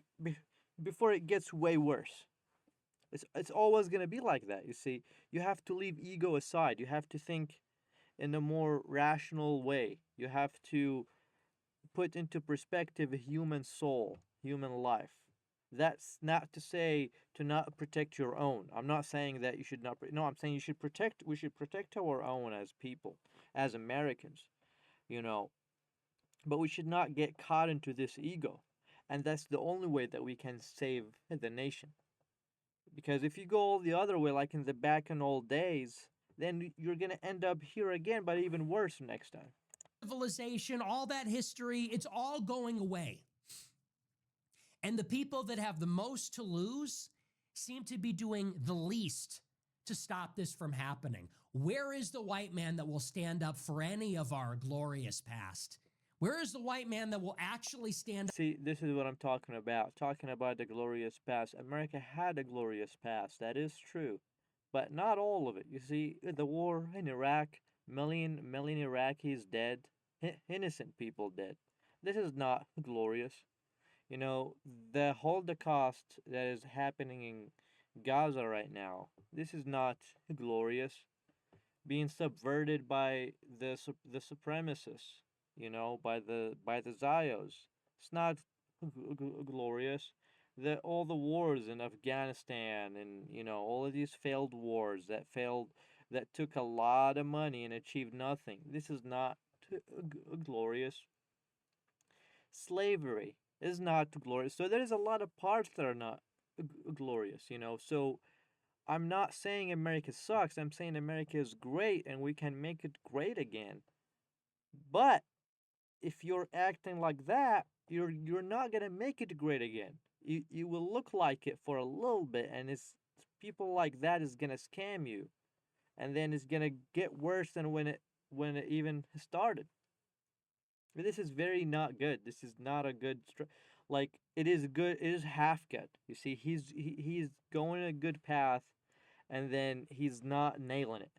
it gets way worse. It's always gonna be like that. You see, you have to leave ego aside. You have to think in a more rational way. You have to put into perspective a human soul, human life. That's not to say to not protect your own. I'm not saying that you should not. No, I'm saying we should protect our own as people, as Americans, you know. But we should not get caught into this ego, and that's the only way that we can save the nation. Because if you go all the other way, like in the back in old days, then you're gonna end up here again, but even worse next time. Civilization, all that history, it's all going away. And the people that have the most to lose seem to be doing the least to stop this from happening. Where is the white man that will stand up for any of our glorious past? Where is the white man that will actually stand up? See, this is what I'm talking about. Talking about the glorious past. America had a glorious past. That is true. But not all of it. You see, the war in Iraq, million Iraqis dead, innocent people dead. This is not glorious. The Holocaust that is happening in Gaza right now, this is not glorious. Being subverted by the supremacists, by the Zios. It's not glorious. All the wars in Afghanistan and all of these failed wars that took a lot of money and achieved nothing. This is not glorious. Slavery is not glorious. So there's a lot of parts that are not glorious. So I'm not saying America sucks. I'm saying America is great and we can make it great again. But if you're acting like that, you're not gonna make it great again. You will look like it for a little bit, and it's people like that is gonna scam you, and then it's gonna get worse than when it even started. This is very not good. This is not a good like it is good. It is half good. You see, he's going a good path, and then he's not nailing it.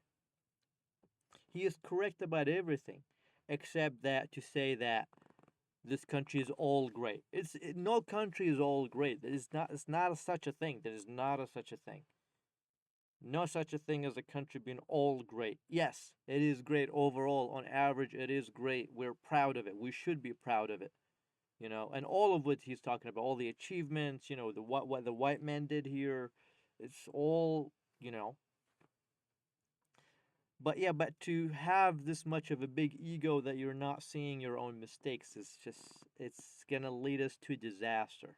He is correct about everything, except that to say that this country is all great. No country is all great. It's not such a thing. There is not such a thing. No such a thing as a country being all great. Yes, it is great overall. On average, it is great. We're proud of it. We should be proud of it. And all of what he's talking about, all the achievements, the what the white man did here, it's all, you know. But yeah, but to have this much of a big ego that you're not seeing your own mistakes is just, it's gonna lead us to disaster.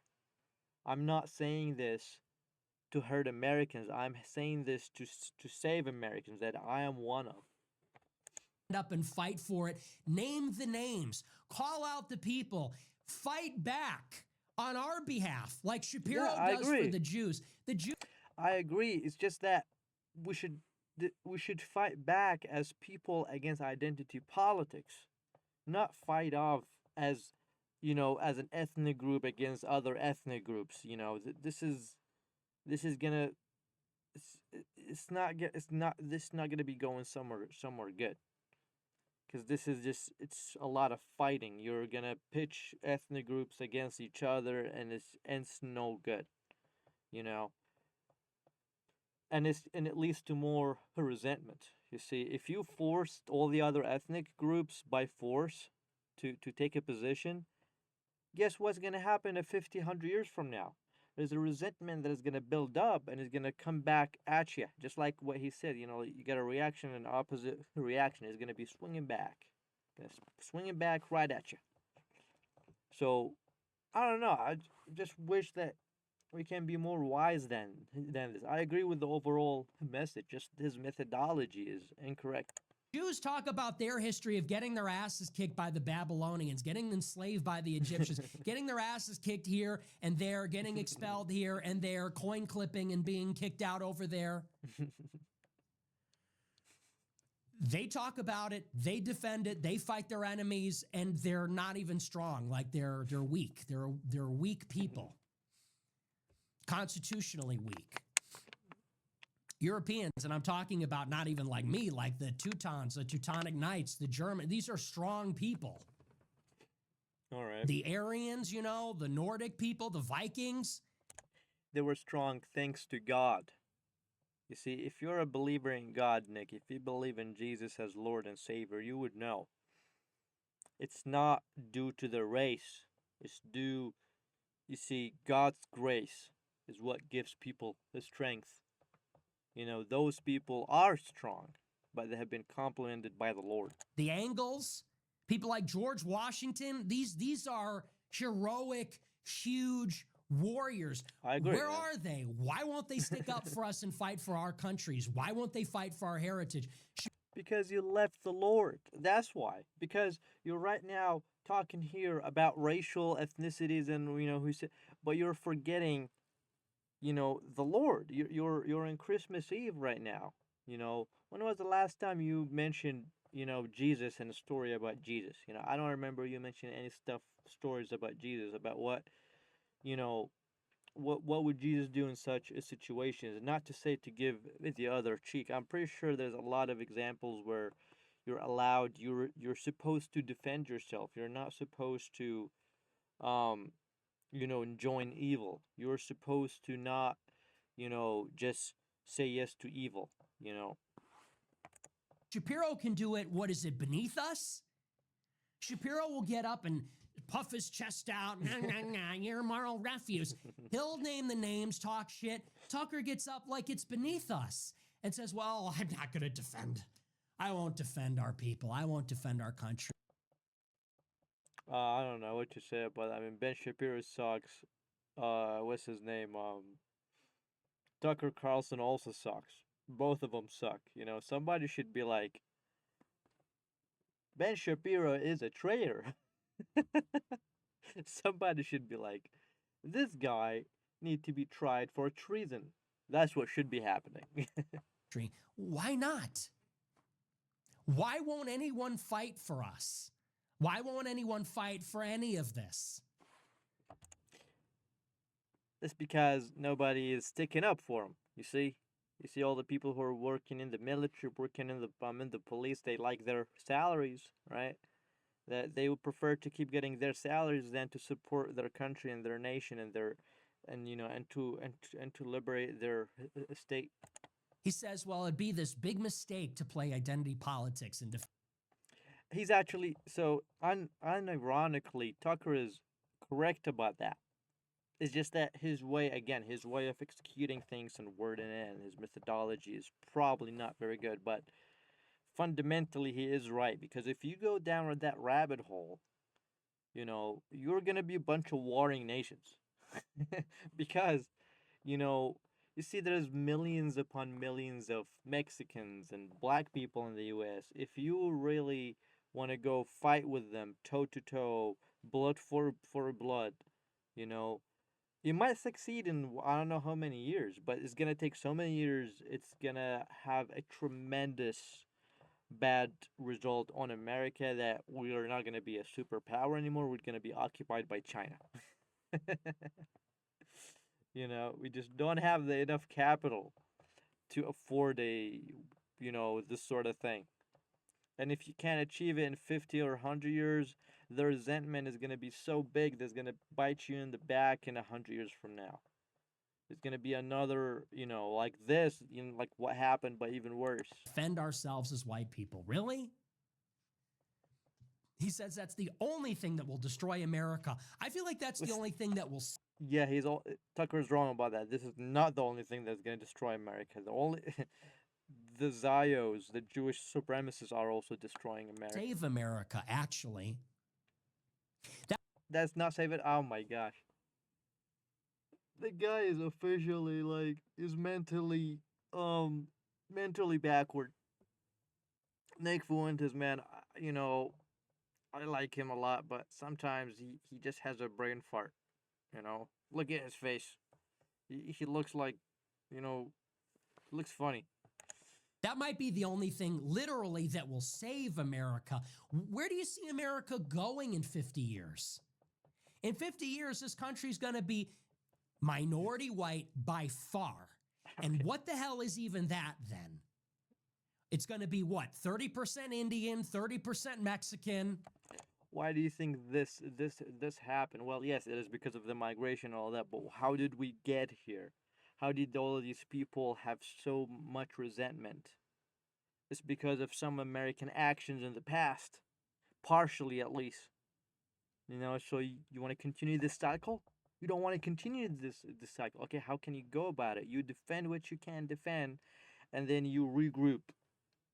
I'm not saying this to hurt Americans. I'm saying this to save Americans that I am one of. Up and fight for it. Name the names, call out the people, fight back on our behalf, like Yeah, Shapiro I does for agree. the Jews. The Jews I agree. It's just that we should we should fight back as people against identity politics, not fight off as as an ethnic group against other ethnic groups. This is gonna it's not this is not gonna be going somewhere good, because this is just it's a lot of fighting. You're gonna pitch ethnic groups against each other, and it's no good, you know. And it leads to more resentment. You see, if you forced all the other ethnic groups by force to take a position, guess what's gonna happen 50, 100 years from now? There's a resentment that is gonna build up and is gonna come back at you, just like what he said. You know, you get a reaction, and opposite reaction is gonna be swinging back, swinging back right at you. So I don't know. I just wish that we can be more wise than this. I agree with the overall message. Just his methodology is incorrect. Jews talk about their history of getting their asses kicked by the Babylonians, getting enslaved by the Egyptians, getting their asses kicked here and there, getting expelled here and there, coin clipping and being kicked out over there. They talk about it, they defend it, they fight their enemies, and they're not even strong. Like they're weak. They're weak people, constitutionally weak. Europeans, and I'm talking about not even like me, like the Teutons, the Teutonic Knights, the German. These are strong people. All right. The Aryans, you know, the Nordic people, the Vikings. They were strong thanks to God. You see, if you're a believer in God, Nick, if you believe in Jesus as Lord and Savior, you would know it's not due to the race. It's due, you see, God's grace is what gives people the strength. You know, those people are strong, but they have been complemented by the Lord. The Angles, people like George Washington, these are heroic, huge warriors. I agree. Where are they? Why won't they stick up for us and fight for our countries? Why won't they fight for our heritage? Because you left the Lord. That's why. Because you're right now talking here about racial ethnicities and who said, but you're forgetting, the Lord. You're in Christmas Eve right now. When was the last time you mentioned Jesus and a story about Jesus? I don't remember you mentioning any stories about Jesus, about you know what would Jesus do in such a situation? Not to say to give the other cheek. I'm pretty sure there's a lot of examples where you're supposed to defend yourself. You're not supposed to um join evil. You're supposed to not just say yes to evil. Shapiro can do it. What is it, beneath us? Shapiro will get up and puff his chest out. Nah, nah, nah, you're moral refuse. He'll name the names, talk shit. Tucker gets up like it's beneath us and says, well, I'm not going to defend. I won't defend our people. I won't defend our country. I don't know what to say, but I mean Ben Shapiro sucks. What's his name? Tucker Carlson also sucks. Both of them suck. Somebody should be like, Ben Shapiro is a traitor. Somebody should be like, this guy need to be tried for treason. That's what should be happening. Why not? Why won't anyone fight for us? Why won't anyone fight for any of this? It's because nobody is sticking up for him. You see all the people who are working in the military, working in the police. They like their salaries, right? That they would prefer to keep getting their salaries than to support their country and their nation and their and to liberate their state. He says, well, it'd be this big mistake to play identity politics and He's actually so unironically Tucker is correct about that. It's just that his way of executing things and wording it and his methodology is probably not very good, but fundamentally he is right, because if you go down that rabbit hole, you're gonna be a bunch of warring nations. Because, you know, you see there's millions upon millions of Mexicans and black people in the US. If you really want to go fight with them toe to toe, blood for blood, you know, you might succeed in I don't know how many years, but it's gonna take so many years. It's gonna have a tremendous bad result on America, that we are not gonna be a superpower anymore. We're gonna be occupied by China. We just don't have the enough capital to afford this sort of thing. And if you can't achieve it in 50 or 100 years, the resentment is going to be so big that's going to bite you in the back in 100 years from now. It's going to be another, like this, like what happened, but even worse. Defend ourselves as white people. Really? He says that's the only thing that will destroy America. I feel like that's the only thing that will. Yeah, Tucker's wrong about that. This is not the only thing that's going to destroy America. The only the Zios, the Jewish supremacists, are also destroying America. Save America, actually. That's not save it. Oh my gosh. The guy is officially like is mentally backward. Nick Fuentes, man, I like him a lot, but sometimes he just has a brain fart. Look at his face. He looks like, looks funny. That might be the only thing literally that will save America. Where do you see America going in 50 years? In 50 years, this country's going to be minority white by far. And what the hell is even that then? It's going to be what? 30% Indian, 30% Mexican. Why do you think this happened? Well, yes, it is because of the migration and all that, but how did we get here? How did all of these people have so much resentment? It's because of some American actions in the past, partially at least. So you want to continue this cycle? You don't want to continue this cycle. Okay, how can you go about it? You defend what you can defend, and then you regroup.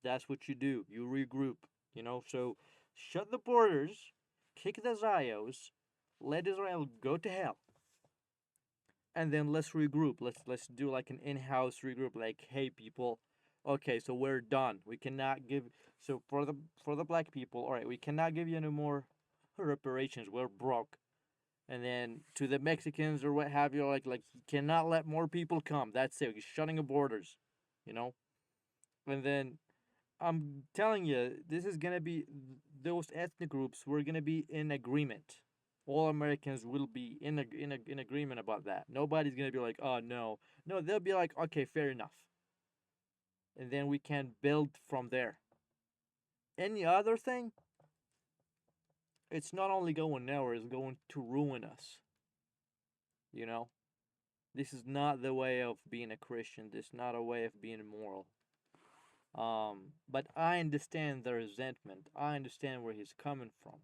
That's what you do. You regroup. So shut the borders, kick the Zios, let Israel go to hell, and then let's regroup. Let's do like an in-house regroup. Like, hey people, okay, so we're done. We cannot give so for the black people. All right, we cannot give you any more reparations. We're broke. And then to the Mexicans or what have you, like you cannot let more people come. That's it. You're shutting the borders, you know. And then I'm telling you, this is gonna be those ethnic groups. We're gonna be in agreement. All Americans will be in agreement about that. Nobody's gonna be like, oh no, no. They'll be like, okay, fair enough. And then we can build from there. Any other thing, it's not only going nowhere, it's going to ruin us. You know, this is not the way of being a Christian. This is not a way of being moral. But I understand the resentment. I understand where he's coming from.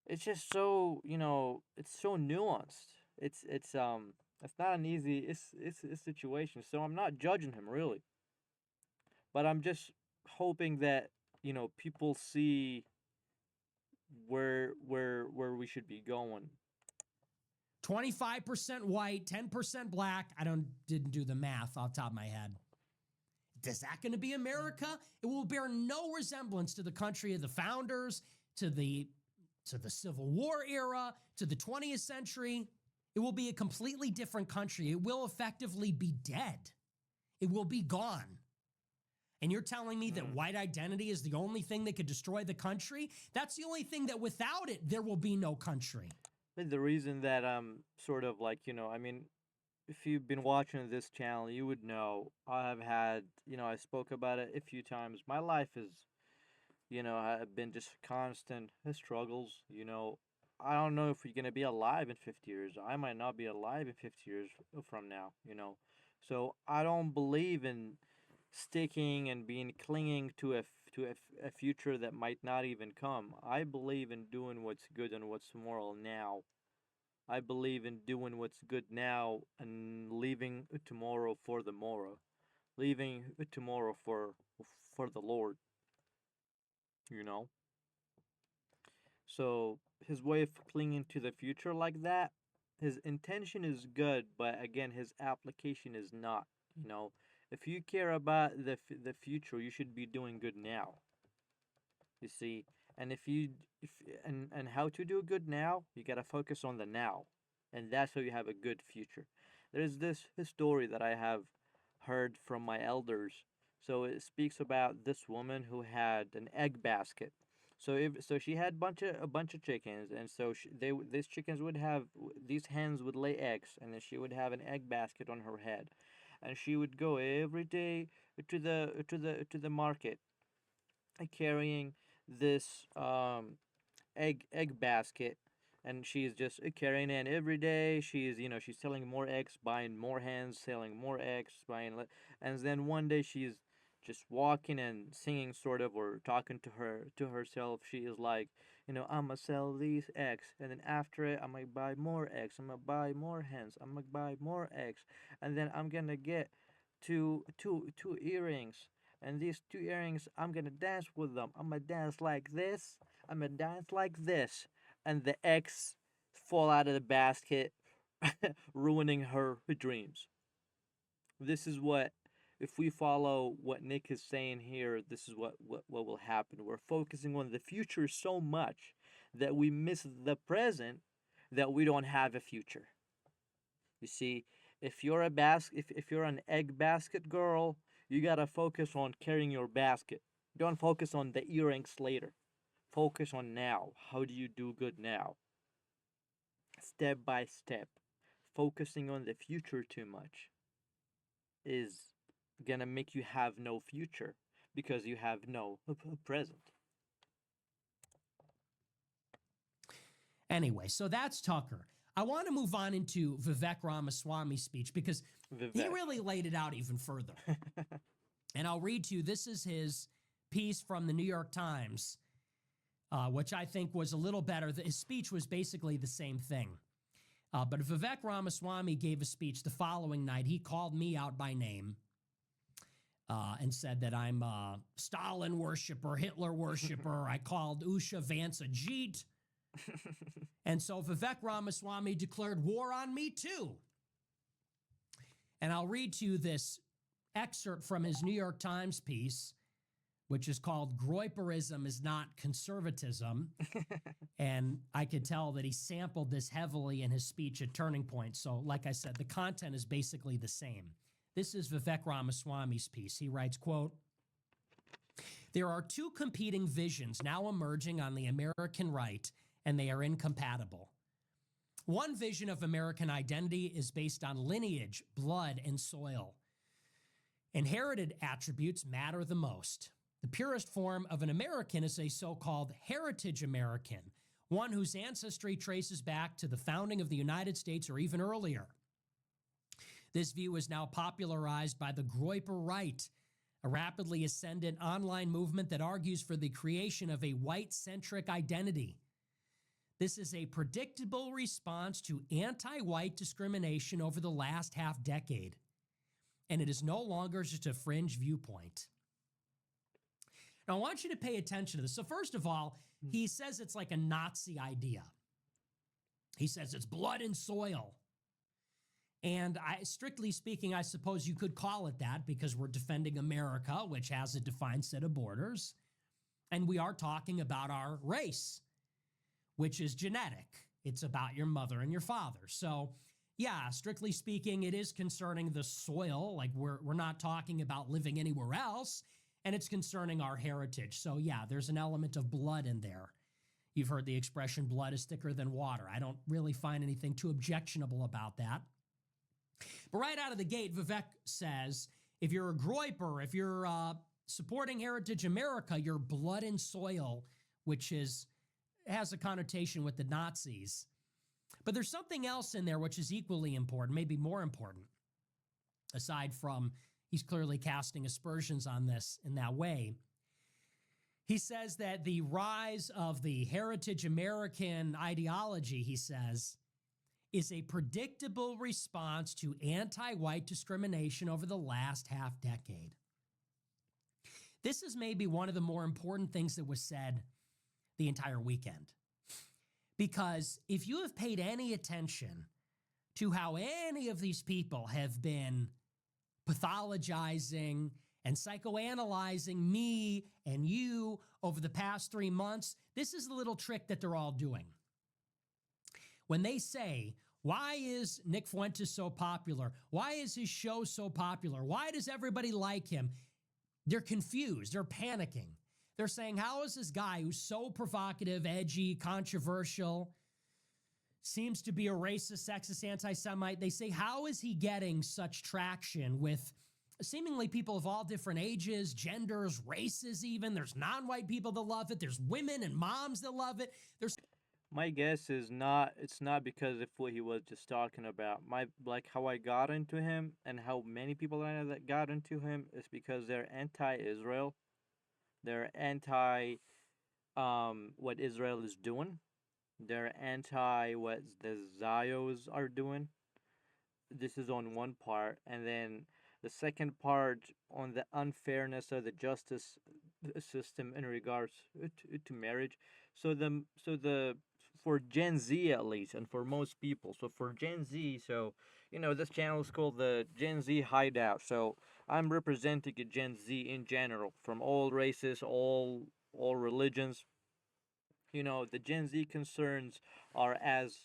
It's just so it's so nuanced. It's not an easy it's a situation. So I'm not judging him really, but I'm just hoping that people see where we should be going. 25% white, 10% black. I didn't do the math off the top of my head. Is that going to be America? It will bear no resemblance to the country of the founders, to the Civil War era, to the 20th century. It will be a completely different country. It will effectively be dead. It will be gone. And you're telling me that white identity is the only thing that could destroy the country? That's the only thing that without it, there will be no country. But the reason that I'm sort of like, I mean, if you've been watching this channel, you would know I have had, I spoke about it a few times. My life is, have been just constant struggles. I don't know if we're going to be alive in 50 years. I might not be alive in 50 years from now. So I don't believe in sticking and being clinging to a future that might not even come. I believe in doing what's good and what's moral now. I believe in doing what's good now and leaving tomorrow for the morrow. Leaving tomorrow for the Lord, you know? So his way of clinging to the future like that, his intention is good, but again, his application is not. If you care about the future, you should be doing good now. You see, and if and how to do good now, you got to focus on the now, and that's how you have a good future. There's this story that I have heard from my elders. So it speaks about this woman who had an egg basket. So she had a bunch of chickens, and so these chickens would have these hens would lay eggs, and then she would have an egg basket on her head, and she would go every day to the market, carrying this egg basket, and she's just carrying it every day. She's selling more eggs, buying more hens, selling more eggs, and then one day she's just walking and singing, sort of, or talking to herself. She is like, I'm gonna sell these eggs, and then after it, I'm gonna buy more eggs, I'm gonna buy more hens, I'm gonna buy more eggs, and then I'm gonna get two earrings, and these two earrings, I'm gonna dance with them. I'm gonna dance like this, I'm gonna dance like this, and the eggs fall out of the basket, ruining her dreams. This is what, if we follow what Nick is saying here, this is what will happen. We're focusing on the future so much that we miss the present, that we don't have a future. You see, if you're an egg basket girl, you gotta focus on carrying your basket. Don't focus on the earrings later. Focus on now. How do you do good now? Step by step. Focusing on the future too much is gonna make you have no future, because you have no present. Anyway, so that's Tucker. I want to move on into Vivek Ramaswamy's speech because he Vivek. really laid it out even further. And I'll read to you. This is his piece from the New York Times, which I think was a little better. His speech was basically the same thing. But Vivek Ramaswamy gave a speech the following night. He called me out by name and said that I'm a Stalin worshiper, Hitler worshiper. I called Usha Vance a Jeet. And so Vivek Ramaswamy declared war on me too. And I'll read to you this excerpt from his New York Times piece, which is called Groyperism is Not Conservatism. And I could tell that he sampled this heavily in his speech at Turning Point. So, like I said, the content is basically the same. This is Vivek Ramaswamy's piece. He writes, quote, "There are two competing visions now emerging on the American right, and they are incompatible. One vision of American identity is based on lineage, blood, and soil. Inherited attributes matter the most. The purest form of an American is a so-called heritage American, one whose ancestry traces back to the founding of the United States or even earlier. This view is now popularized by the Groyper right, a rapidly ascendant online movement that argues for the creation of a white-centric identity. This is a predictable response to anti-white discrimination over the last half-decade, and it is no longer just a fringe viewpoint." Now, I want you to pay attention to this. So first of all, he says it's like a Nazi idea. He says it's blood and soil. And strictly speaking, I suppose you could call it that because we're defending America, which has a defined set of borders. And we are talking about our race, which is genetic. It's about your mother and your father. So, yeah, strictly speaking, it is concerning the soil. Like we're not talking about living anywhere else. And it's concerning our heritage. So, yeah, there's an element of blood in there. You've heard the expression, blood is thicker than water. I don't really find anything too objectionable about that. But right out of the gate, Vivek says, if you're a Groyper, if you're supporting Heritage America, you're blood and soil, which has a connotation with the Nazis. But there's something else in there which is equally important, maybe more important, aside from he's clearly casting aspersions on this in that way. He says that the rise of the Heritage American ideology, he says, is a predictable response to anti-white discrimination over the last half decade. This is maybe one of the more important things that was said the entire weekend. Because if you have paid any attention to how any of these people have been pathologizing and psychoanalyzing me and you over the past 3 months, this is the little trick that they're all doing. When they say, why is Nick Fuentes so popular? Why is his show so popular? Why does everybody like him? They're confused. They're panicking. They're saying, how is this guy who's so provocative, edgy, controversial, seems to be a racist, sexist, anti-Semite, they say, how is he getting such traction with seemingly people of all different ages, genders, races, even. There's non white people that love it. There's women and moms that love it. There's My guess is not it's not because of what he was just talking about. My like how I got into him and how many people I know that got into him is because they're anti-Israel. They're anti what Israel is doing. They're anti what the Zios are doing. This is on one part, and then the second part on the unfairness of the justice system in regards to marriage. So the for Gen Z at least, and for most people. So for Gen Z, so this channel is called the Gen Z Hideout. So I'm representing a Gen Z in general, from all races, all religions. The Gen Z concerns are as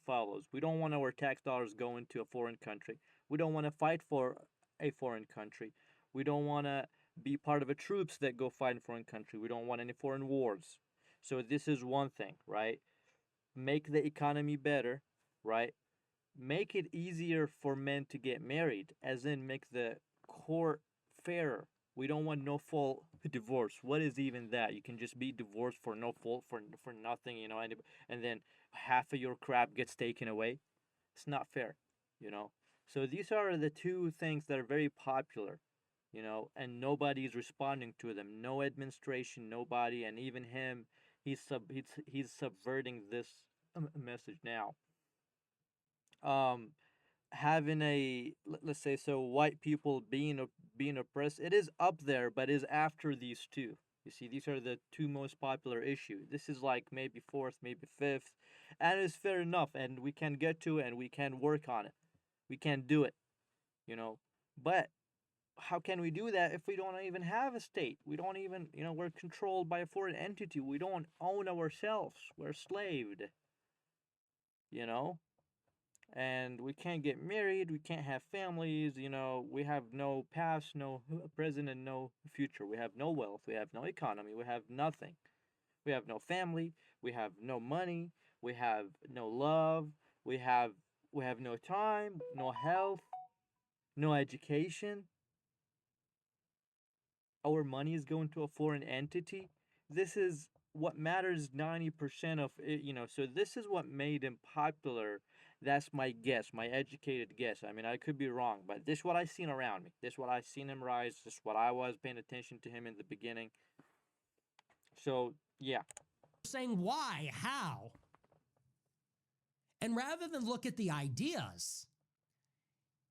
follows. We don't want our tax dollars going to a foreign country. We don't want to fight for a foreign country. We don't want to be part of the troops that go fight in foreign country. We don't want any foreign wars. So this is one thing, right? Make the economy better, right? Make it easier for men to get married, as in make the court fairer. We don't want no fault divorce. What is even that? You can just be divorced for no fault, for nothing, and then half of your crap gets taken away. It's not fair, you know. So these are the two things that are very popular, and nobody's responding to them. No administration, nobody, and even him, he's subverting this message now. Um, Having let's say, so white people being oppressed, it is up there, but is after these two. You see, these are the two most popular issues. This is like maybe fourth, maybe fifth, and it's fair enough, and we can get to it, and we can work on it. We can do it, you know but how can we do that if we don't even have a state? We don't even, we're controlled by a foreign entity. We don't own ourselves. We're slaved, you know and we can't get married, we can't have families, we have no past, no present, and no future. We have no wealth, we have no economy, we have nothing. We have no family, we have no money, we have no love, we have no time, no health, no education. Our money is going to a foreign entity. This is what matters 90% of it, so this is what made him popular. That's my guess, my educated guess. I mean, I could be wrong, but this is what I seen around me. This is what I seen him rise. This is what I was paying attention to him in the beginning. So yeah. saying why, how. And rather than look at the ideas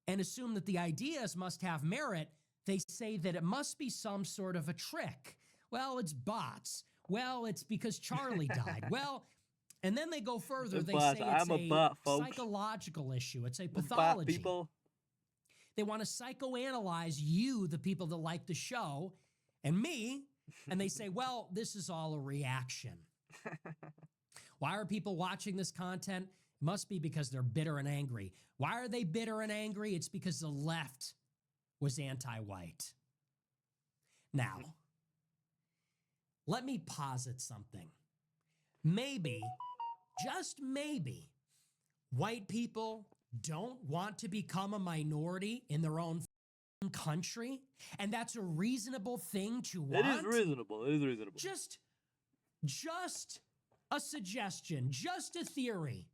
and assume that the ideas must have merit, they say that it must be some sort of a trick. Well, it's bots. Well, it's because Charlie died. Well, and then they go further. They But say it's I'm a a bot, folks. psychological issue, it's a Bot pathology. people. They want to psychoanalyze you, the people that like the show, and me, and they say, well, this is all a reaction. Why are people watching this content? It must be because they're bitter and angry. Why are they bitter and angry? It's because the left was anti white. Now, let me posit something. Maybe, just maybe, white people don't want to become a minority in their own country, and that's a reasonable thing to want. It is reasonable. It is reasonable. Just a suggestion, just a theory.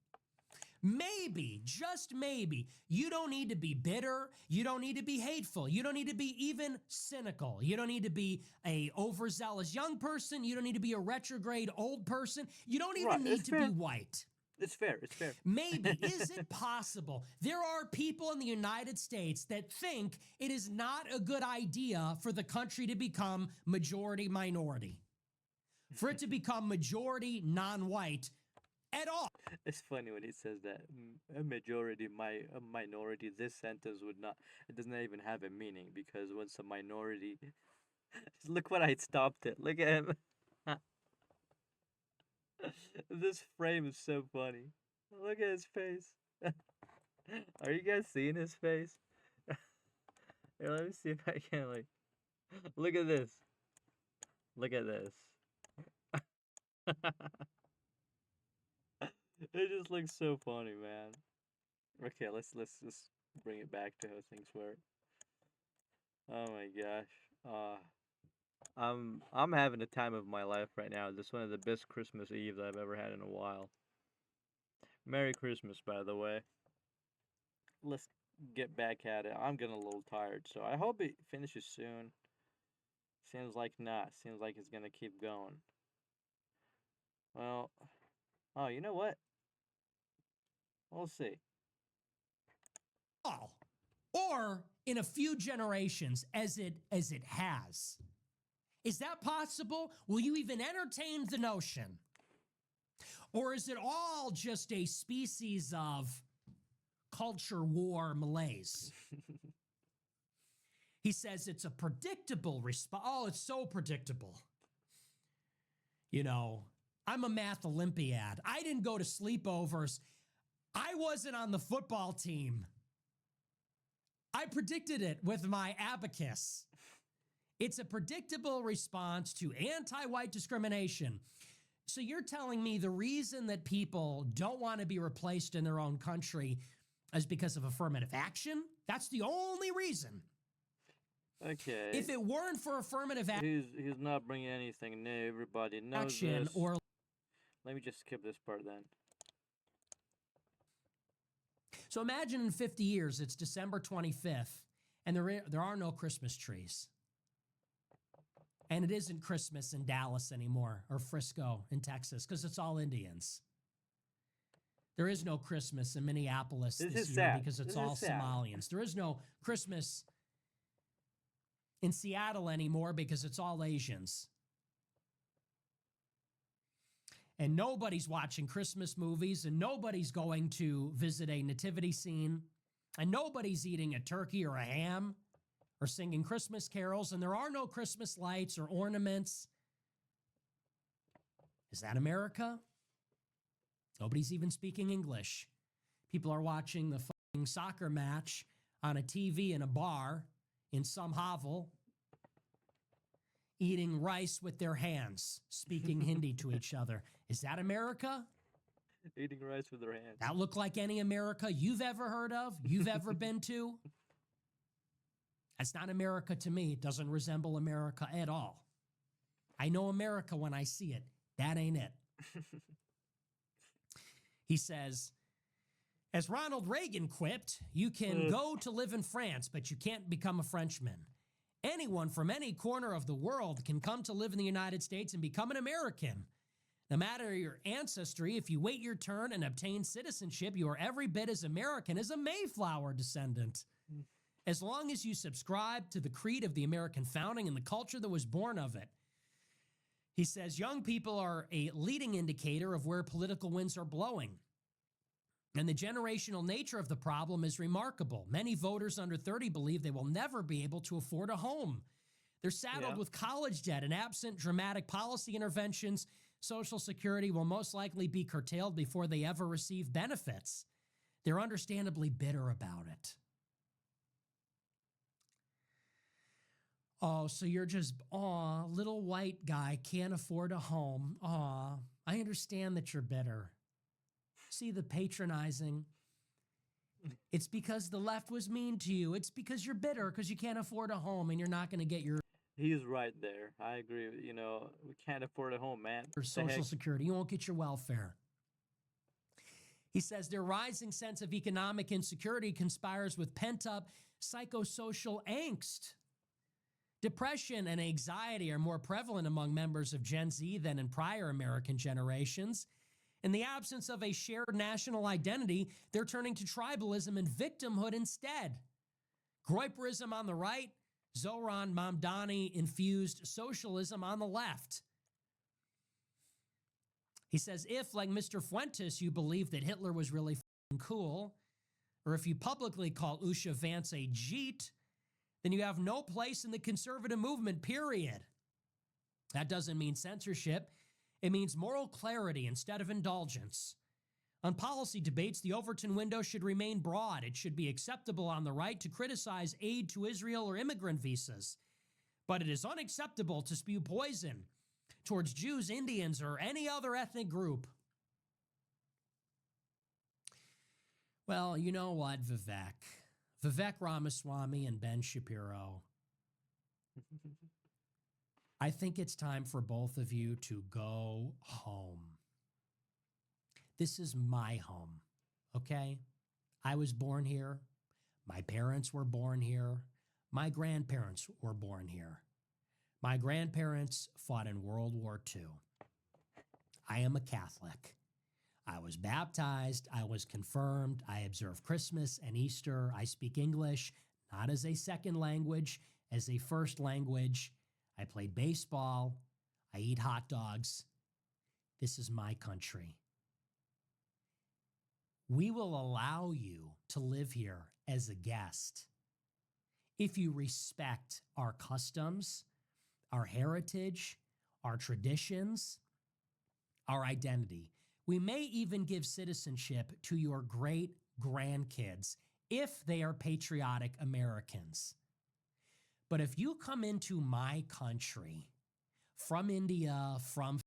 Maybe, just maybe, you don't need to be bitter. You don't need to be hateful. You don't need to be even cynical. You don't need to be a overzealous young person. You don't need to be a retrograde old person. You don't even need to be white. It's fair. It's fair. Maybe. Is it possible? There are people in the United States that think it is not a good idea for the country to become majority minority, for it to become majority non-white at all. It's funny when he says that a majority, a minority. This sentence would not. It doesn't even have a meaning, because once a minority, look what I stopped it. Look at him. This frame is so funny. Look at his face. Are you guys seeing his face? Here, let me see if I can look at this. Look at this. It just looks so funny, man. Okay, let's bring it back to how things were. Oh my gosh. I'm having a time of my life right now. This is one of the best Christmas Eves I've ever had in a while. Merry Christmas, by the way. Let's get back at it. I'm getting a little tired, so I hope it finishes soon. Seems like not. Seems like it's gonna keep going. Well, oh, you know what? We'll see. Oh, or in a few generations, as it has. Is that possible? Will you even entertain the notion? Or is it all just a species of culture war malaise? He says it's a predictable response. Oh, it's so predictable. You know, I'm a math Olympiad. I didn't go to sleepovers. I wasn't on the football team. I predicted it with my abacus. It's a predictable response to anti white discrimination. So you're telling me the reason that people don't want to be replaced in their own country is because of affirmative action? That's the only reason. Okay. If it weren't for affirmative He's not bringing anything new. Everybody knows action this. or Let me just skip this part then. so imagine in 50 years it's December 25th and there are no Christmas trees. And it isn't Christmas in Dallas anymore or Frisco in Texas because it's all Indians. There is no Christmas in Minneapolis This this is year sad. because it's This all is sad. Somalians. There is no Christmas in Seattle anymore because it's all Asians. And nobody's watching Christmas movies, and nobody's going to visit a nativity scene, and nobody's eating a turkey or a ham or singing Christmas carols, and there are no Christmas lights or ornaments. Is that America? Nobody's even speaking English. People are watching the fucking soccer match on a TV in a bar in some hovel, eating rice with their hands, speaking Hindi to each other. Is that America? Eating rice with their hands. That look like any America you've ever heard of, you've ever been to? That's not America to me. It doesn't resemble America at all. I know America when I see it. That ain't it. He says, as Ronald Reagan quipped, you can go to live in France, but you can't become a Frenchman. Anyone from any corner of the world can come to live in the United States and become an American. No matter your ancestry, if you wait your turn and obtain citizenship, you are every bit as American as a Mayflower descendant. As long as you subscribe to the creed of the American founding and the culture that was born of it. He says young people are a leading indicator of where political winds are blowing. And the generational nature of the problem is remarkable. Many voters under 30 believe they will never be able to afford a home. They're saddled with college debt, and absent dramatic policy interventions, Social Security will most likely be curtailed before they ever receive benefits. They're understandably bitter about it. Oh, so you're just, aw, little white guy can't afford a home. Aw, I understand that you're bitter. See the patronizing? It's because the left was mean to you. It's because you're bitter because you can't afford a home and you're not going to get your He's right there. I agree. You know, we can't afford a home, man. The Social heck? Security. You won't get your welfare. He says their rising sense of economic insecurity conspires with pent-up psychosocial angst. Depression and anxiety are more prevalent among members of Gen Z than in prior American generations. In the absence of a shared national identity, they're turning to tribalism and victimhood instead. Groyperism on the right, Zoran Mamdani-infused socialism on the left. He says, if, like Mr. Fuentes, you believe that Hitler was really cool, or if you publicly call Usha Vance a Jeet, then you have no place in the conservative movement, period. That doesn't mean censorship. It means moral clarity instead of indulgence. On policy debates, the Overton window should remain broad. It should be acceptable on the right to criticize aid to Israel or immigrant visas. But it is unacceptable to spew poison towards Jews, Indians, or any other ethnic group. Well, you know what, Vivek? Vivek Ramaswamy and Ben Shapiro, I think it's time for both of you to go home. This is my home, okay? I was born here. My parents were born here. My grandparents were born here. My grandparents fought in World War II. I am a Catholic. I was baptized. I was confirmed. I observe Christmas and Easter. I speak English, not as a second language, as a first language. I played baseball. I eat hot dogs. This is my country. We will allow you to live here as a guest if you respect our customs, our heritage, our traditions, our identity. We may even give citizenship to your great grandkids if they are patriotic Americans. But if you come into my country from India, from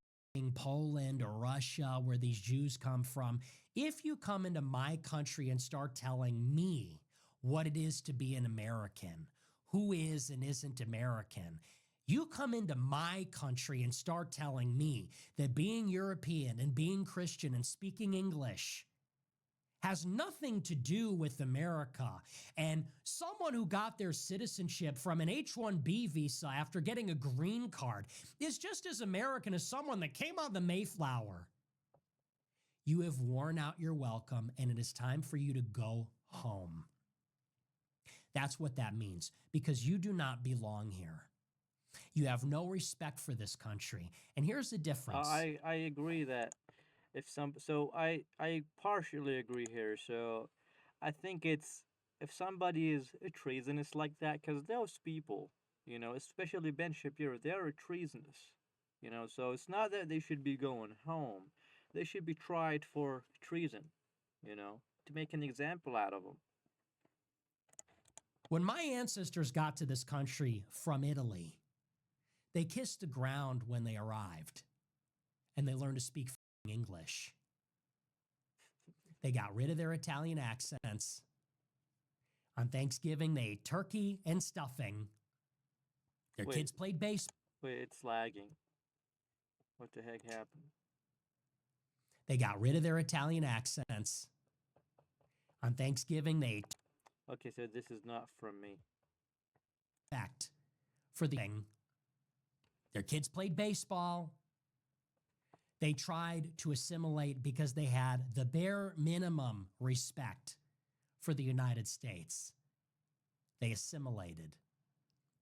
Poland or Russia, where these Jews come from, if you come into my country and start telling me what it is to be an American, who is and isn't American, you come into my country and start telling me that being European and being Christian and speaking English has nothing to do with America. And someone who got their citizenship from an H-1B visa after getting a green card is just as American as someone that came on the Mayflower. You have worn out your welcome, and it is time for you to go home. That's what that means, because you do not belong here. You have no respect for this country. And here's the difference. I agree that if some so I partially agree here. So I think it's if somebody is treasonous like that, because those people, especially Ben Shapiro, they're treasonous. So it's not that they should be going home. They should be tried for treason. To make an example out of them. When my ancestors got to this country from Italy, they kissed the ground when they arrived, and they learned to speak English. They got rid of their Italian accents. On Thanksgiving, they ate turkey and stuffing. Their kids played baseball. Wait, it's lagging. What the heck happened? They got rid of their Italian accents. On Thanksgiving, they ate. Okay, so this is not from me. Fact for the thing. Their kids played baseball. They tried to assimilate because they had the bare minimum respect for the United States. They assimilated.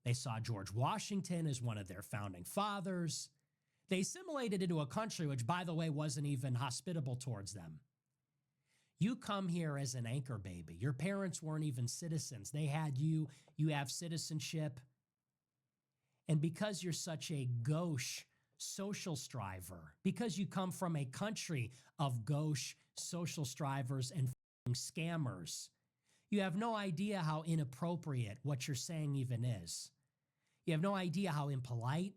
They saw George Washington as one of their founding fathers. They assimilated into a country which, by the way, wasn't even hospitable towards them. You come here as an anchor baby. Your parents weren't even citizens. They had you. You have citizenship. And because you're such a gauche social striver, because you come from a country of gauche social strivers and scammers, you have no idea how inappropriate what you're saying even is. You have no idea how impolite,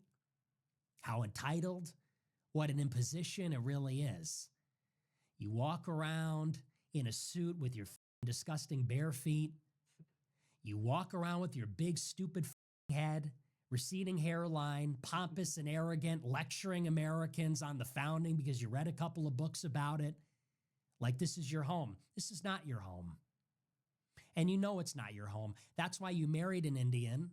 how entitled, what an imposition it really is. You walk around in a suit with your disgusting bare feet. You walk around with your big, stupid head, receding hairline, pompous and arrogant, lecturing Americans on the founding because you read a couple of books about it. Like this is your home. This is not your home. And you know it's not your home. That's why you married an Indian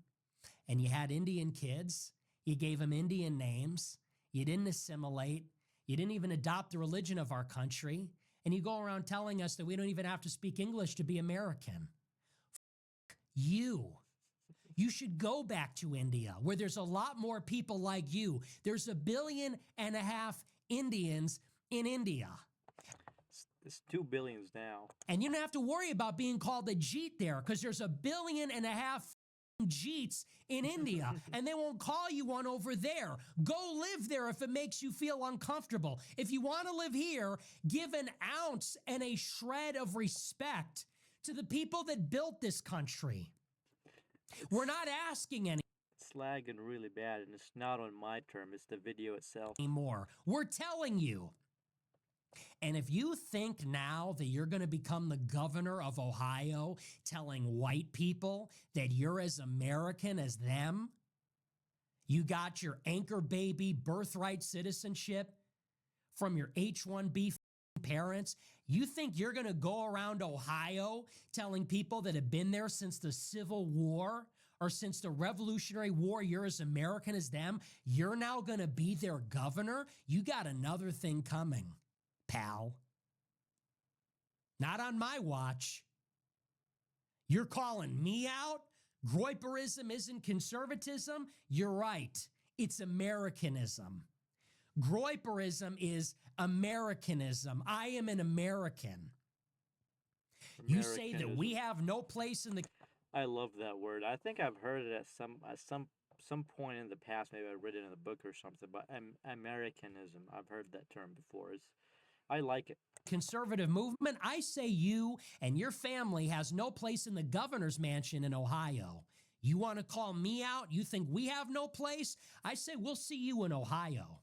and you had Indian kids. You gave them Indian names. You didn't assimilate. You didn't even adopt the religion of our country. And you go around telling us that we don't even have to speak English to be American. You. You should go back to India, where there's a lot more people like you. There's 1.5 billion Indians in India. It's 2 billions now. And you don't have to worry about being called a Jeet there, because there's 1.5 billion Jeets in India, and they won't call you one over there. Go live there if it makes you feel uncomfortable. If you want to live here, give an ounce and a shred of respect to the people that built this country. We're not asking any. It's lagging really bad, and it's not on my term. It's the video itself. Anymore. We're telling you. And if you think now that you're going to become the governor of Ohio telling white people that you're as American as them, You got your anchor baby birthright citizenship from your H-1B parents. You think you're going to go around Ohio telling people that have been there since the Civil War or since the Revolutionary War, you're as American as them, you're now going to be their governor? You got another thing coming, pal. Not on my watch. You're calling me out? Groyperism isn't conservatism? You're right. It's Americanism. Groyperism is Americanism. I am an American. You say that we have no place in the... I love that word. I think I've heard it at some point in the past. Maybe I read it in a book or something. But Americanism, I've heard that term before. I like it. Conservative movement. I say you and your family has no place in the governor's mansion in Ohio. You want to call me out? You think we have no place? I say we'll see you in Ohio.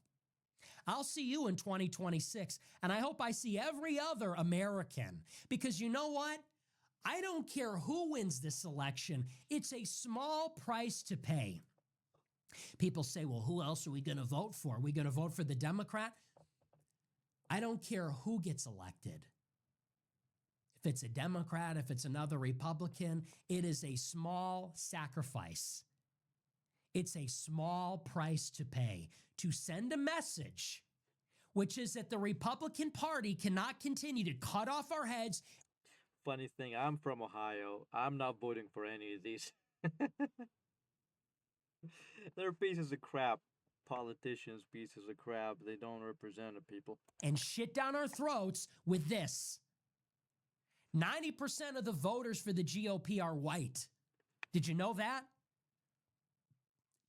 I'll see you in 2026, and I hope I see every other American. Because you know what? I don't care who wins this election. It's a small price to pay. People say, well, who else are we going to vote for? Are we going to vote for the Democrat? I don't care who gets elected. If it's a Democrat, if it's another Republican, it is a small sacrifice. It's a small price to pay to send a message, which is that the Republican Party cannot continue to cut off our heads. Funny thing, I'm from Ohio. I'm not voting for any of these. They're pieces of crap. Politicians, pieces of crap. They don't represent the people. And shit down our throats with this. 90% of the voters for the GOP are white. Did you know that?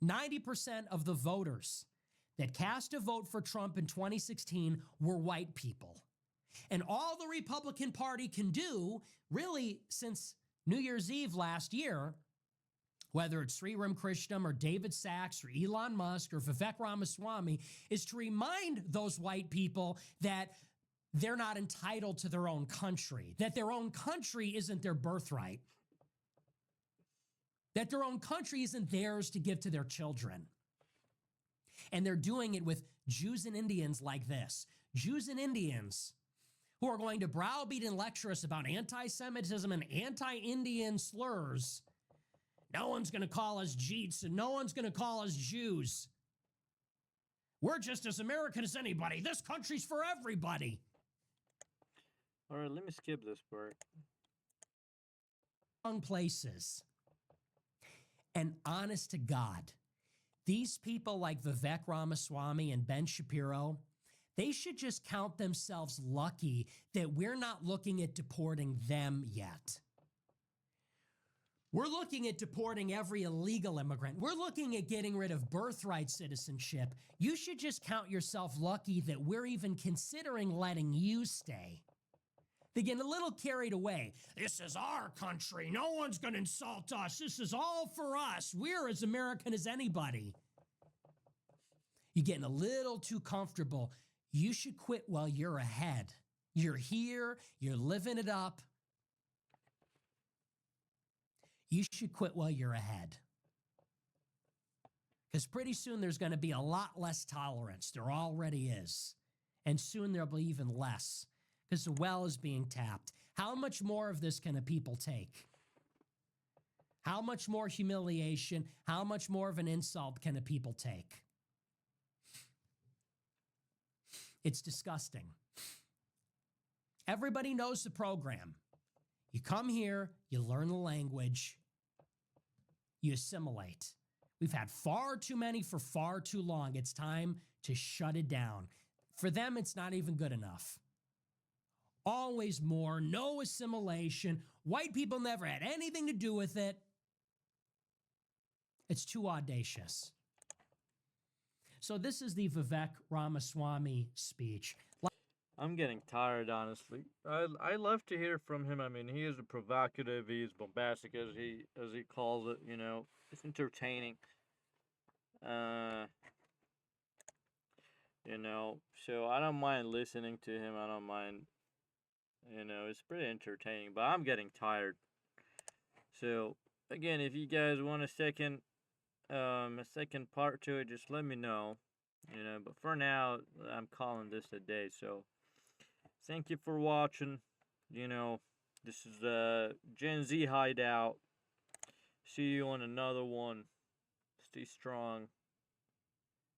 90% of the voters that cast a vote for Trump in 2016 were white people. And all the Republican Party can do, really, since New Year's Eve last year, whether it's Sriram Krishnam or David Sachs or Elon Musk or Vivek Ramaswamy, is to remind those white people that they're not entitled to their own country, that their own country isn't their birthright, that their own country isn't theirs to give to their children. And they're doing it with Jews and Indians like this. Jews and Indians who are going to browbeat and lecture us about anti-Semitism and anti-Indian slurs. No one's going to call us Jeets and no one's going to call us Jews. We're just as American as anybody. This country's for everybody. All right, let me skip this part. Wrong places. And honest to God, these people like Vivek Ramaswamy and Ben Shapiro, they should just count themselves lucky that we're not looking at deporting them yet. We're looking at deporting every illegal immigrant. We're looking at getting rid of birthright citizenship. You should just count yourself lucky that we're even considering letting you stay. They get a little carried away. This is our country. No one's going to insult us. This is all for us. We're as American as anybody. You're getting a little too comfortable. You should quit while you're ahead. You're here. You're living it up. You should quit while you're ahead. Because pretty soon there's going to be a lot less tolerance. There already is. And soon there'll be even less. Because the well is being tapped. How much more of this can a people take? How much more humiliation, how much more of an insult can a people take? It's disgusting. Everybody knows the program. You come here, you learn the language, you assimilate. We've had far too many for far too long. It's time to shut it down. For them, it's not even good enough. Always more, no assimilation. White people never had anything to do with it. It's too audacious. So this is the Vivek Ramaswamy speech. I'm getting tired, honestly. I love to hear from him. I mean, he is provocative. He is bombastic, as he calls it. You know, it's entertaining. You know, so I don't mind listening to him. I don't mind. You know, it's pretty entertaining. But I'm getting tired. So again, if you guys want a second a second part to it, just let me know. But for now, I'm calling this a day. So thank you for watching. You know, this is Gen Z Hideout. See you on another one. Stay strong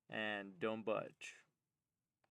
and don't budge.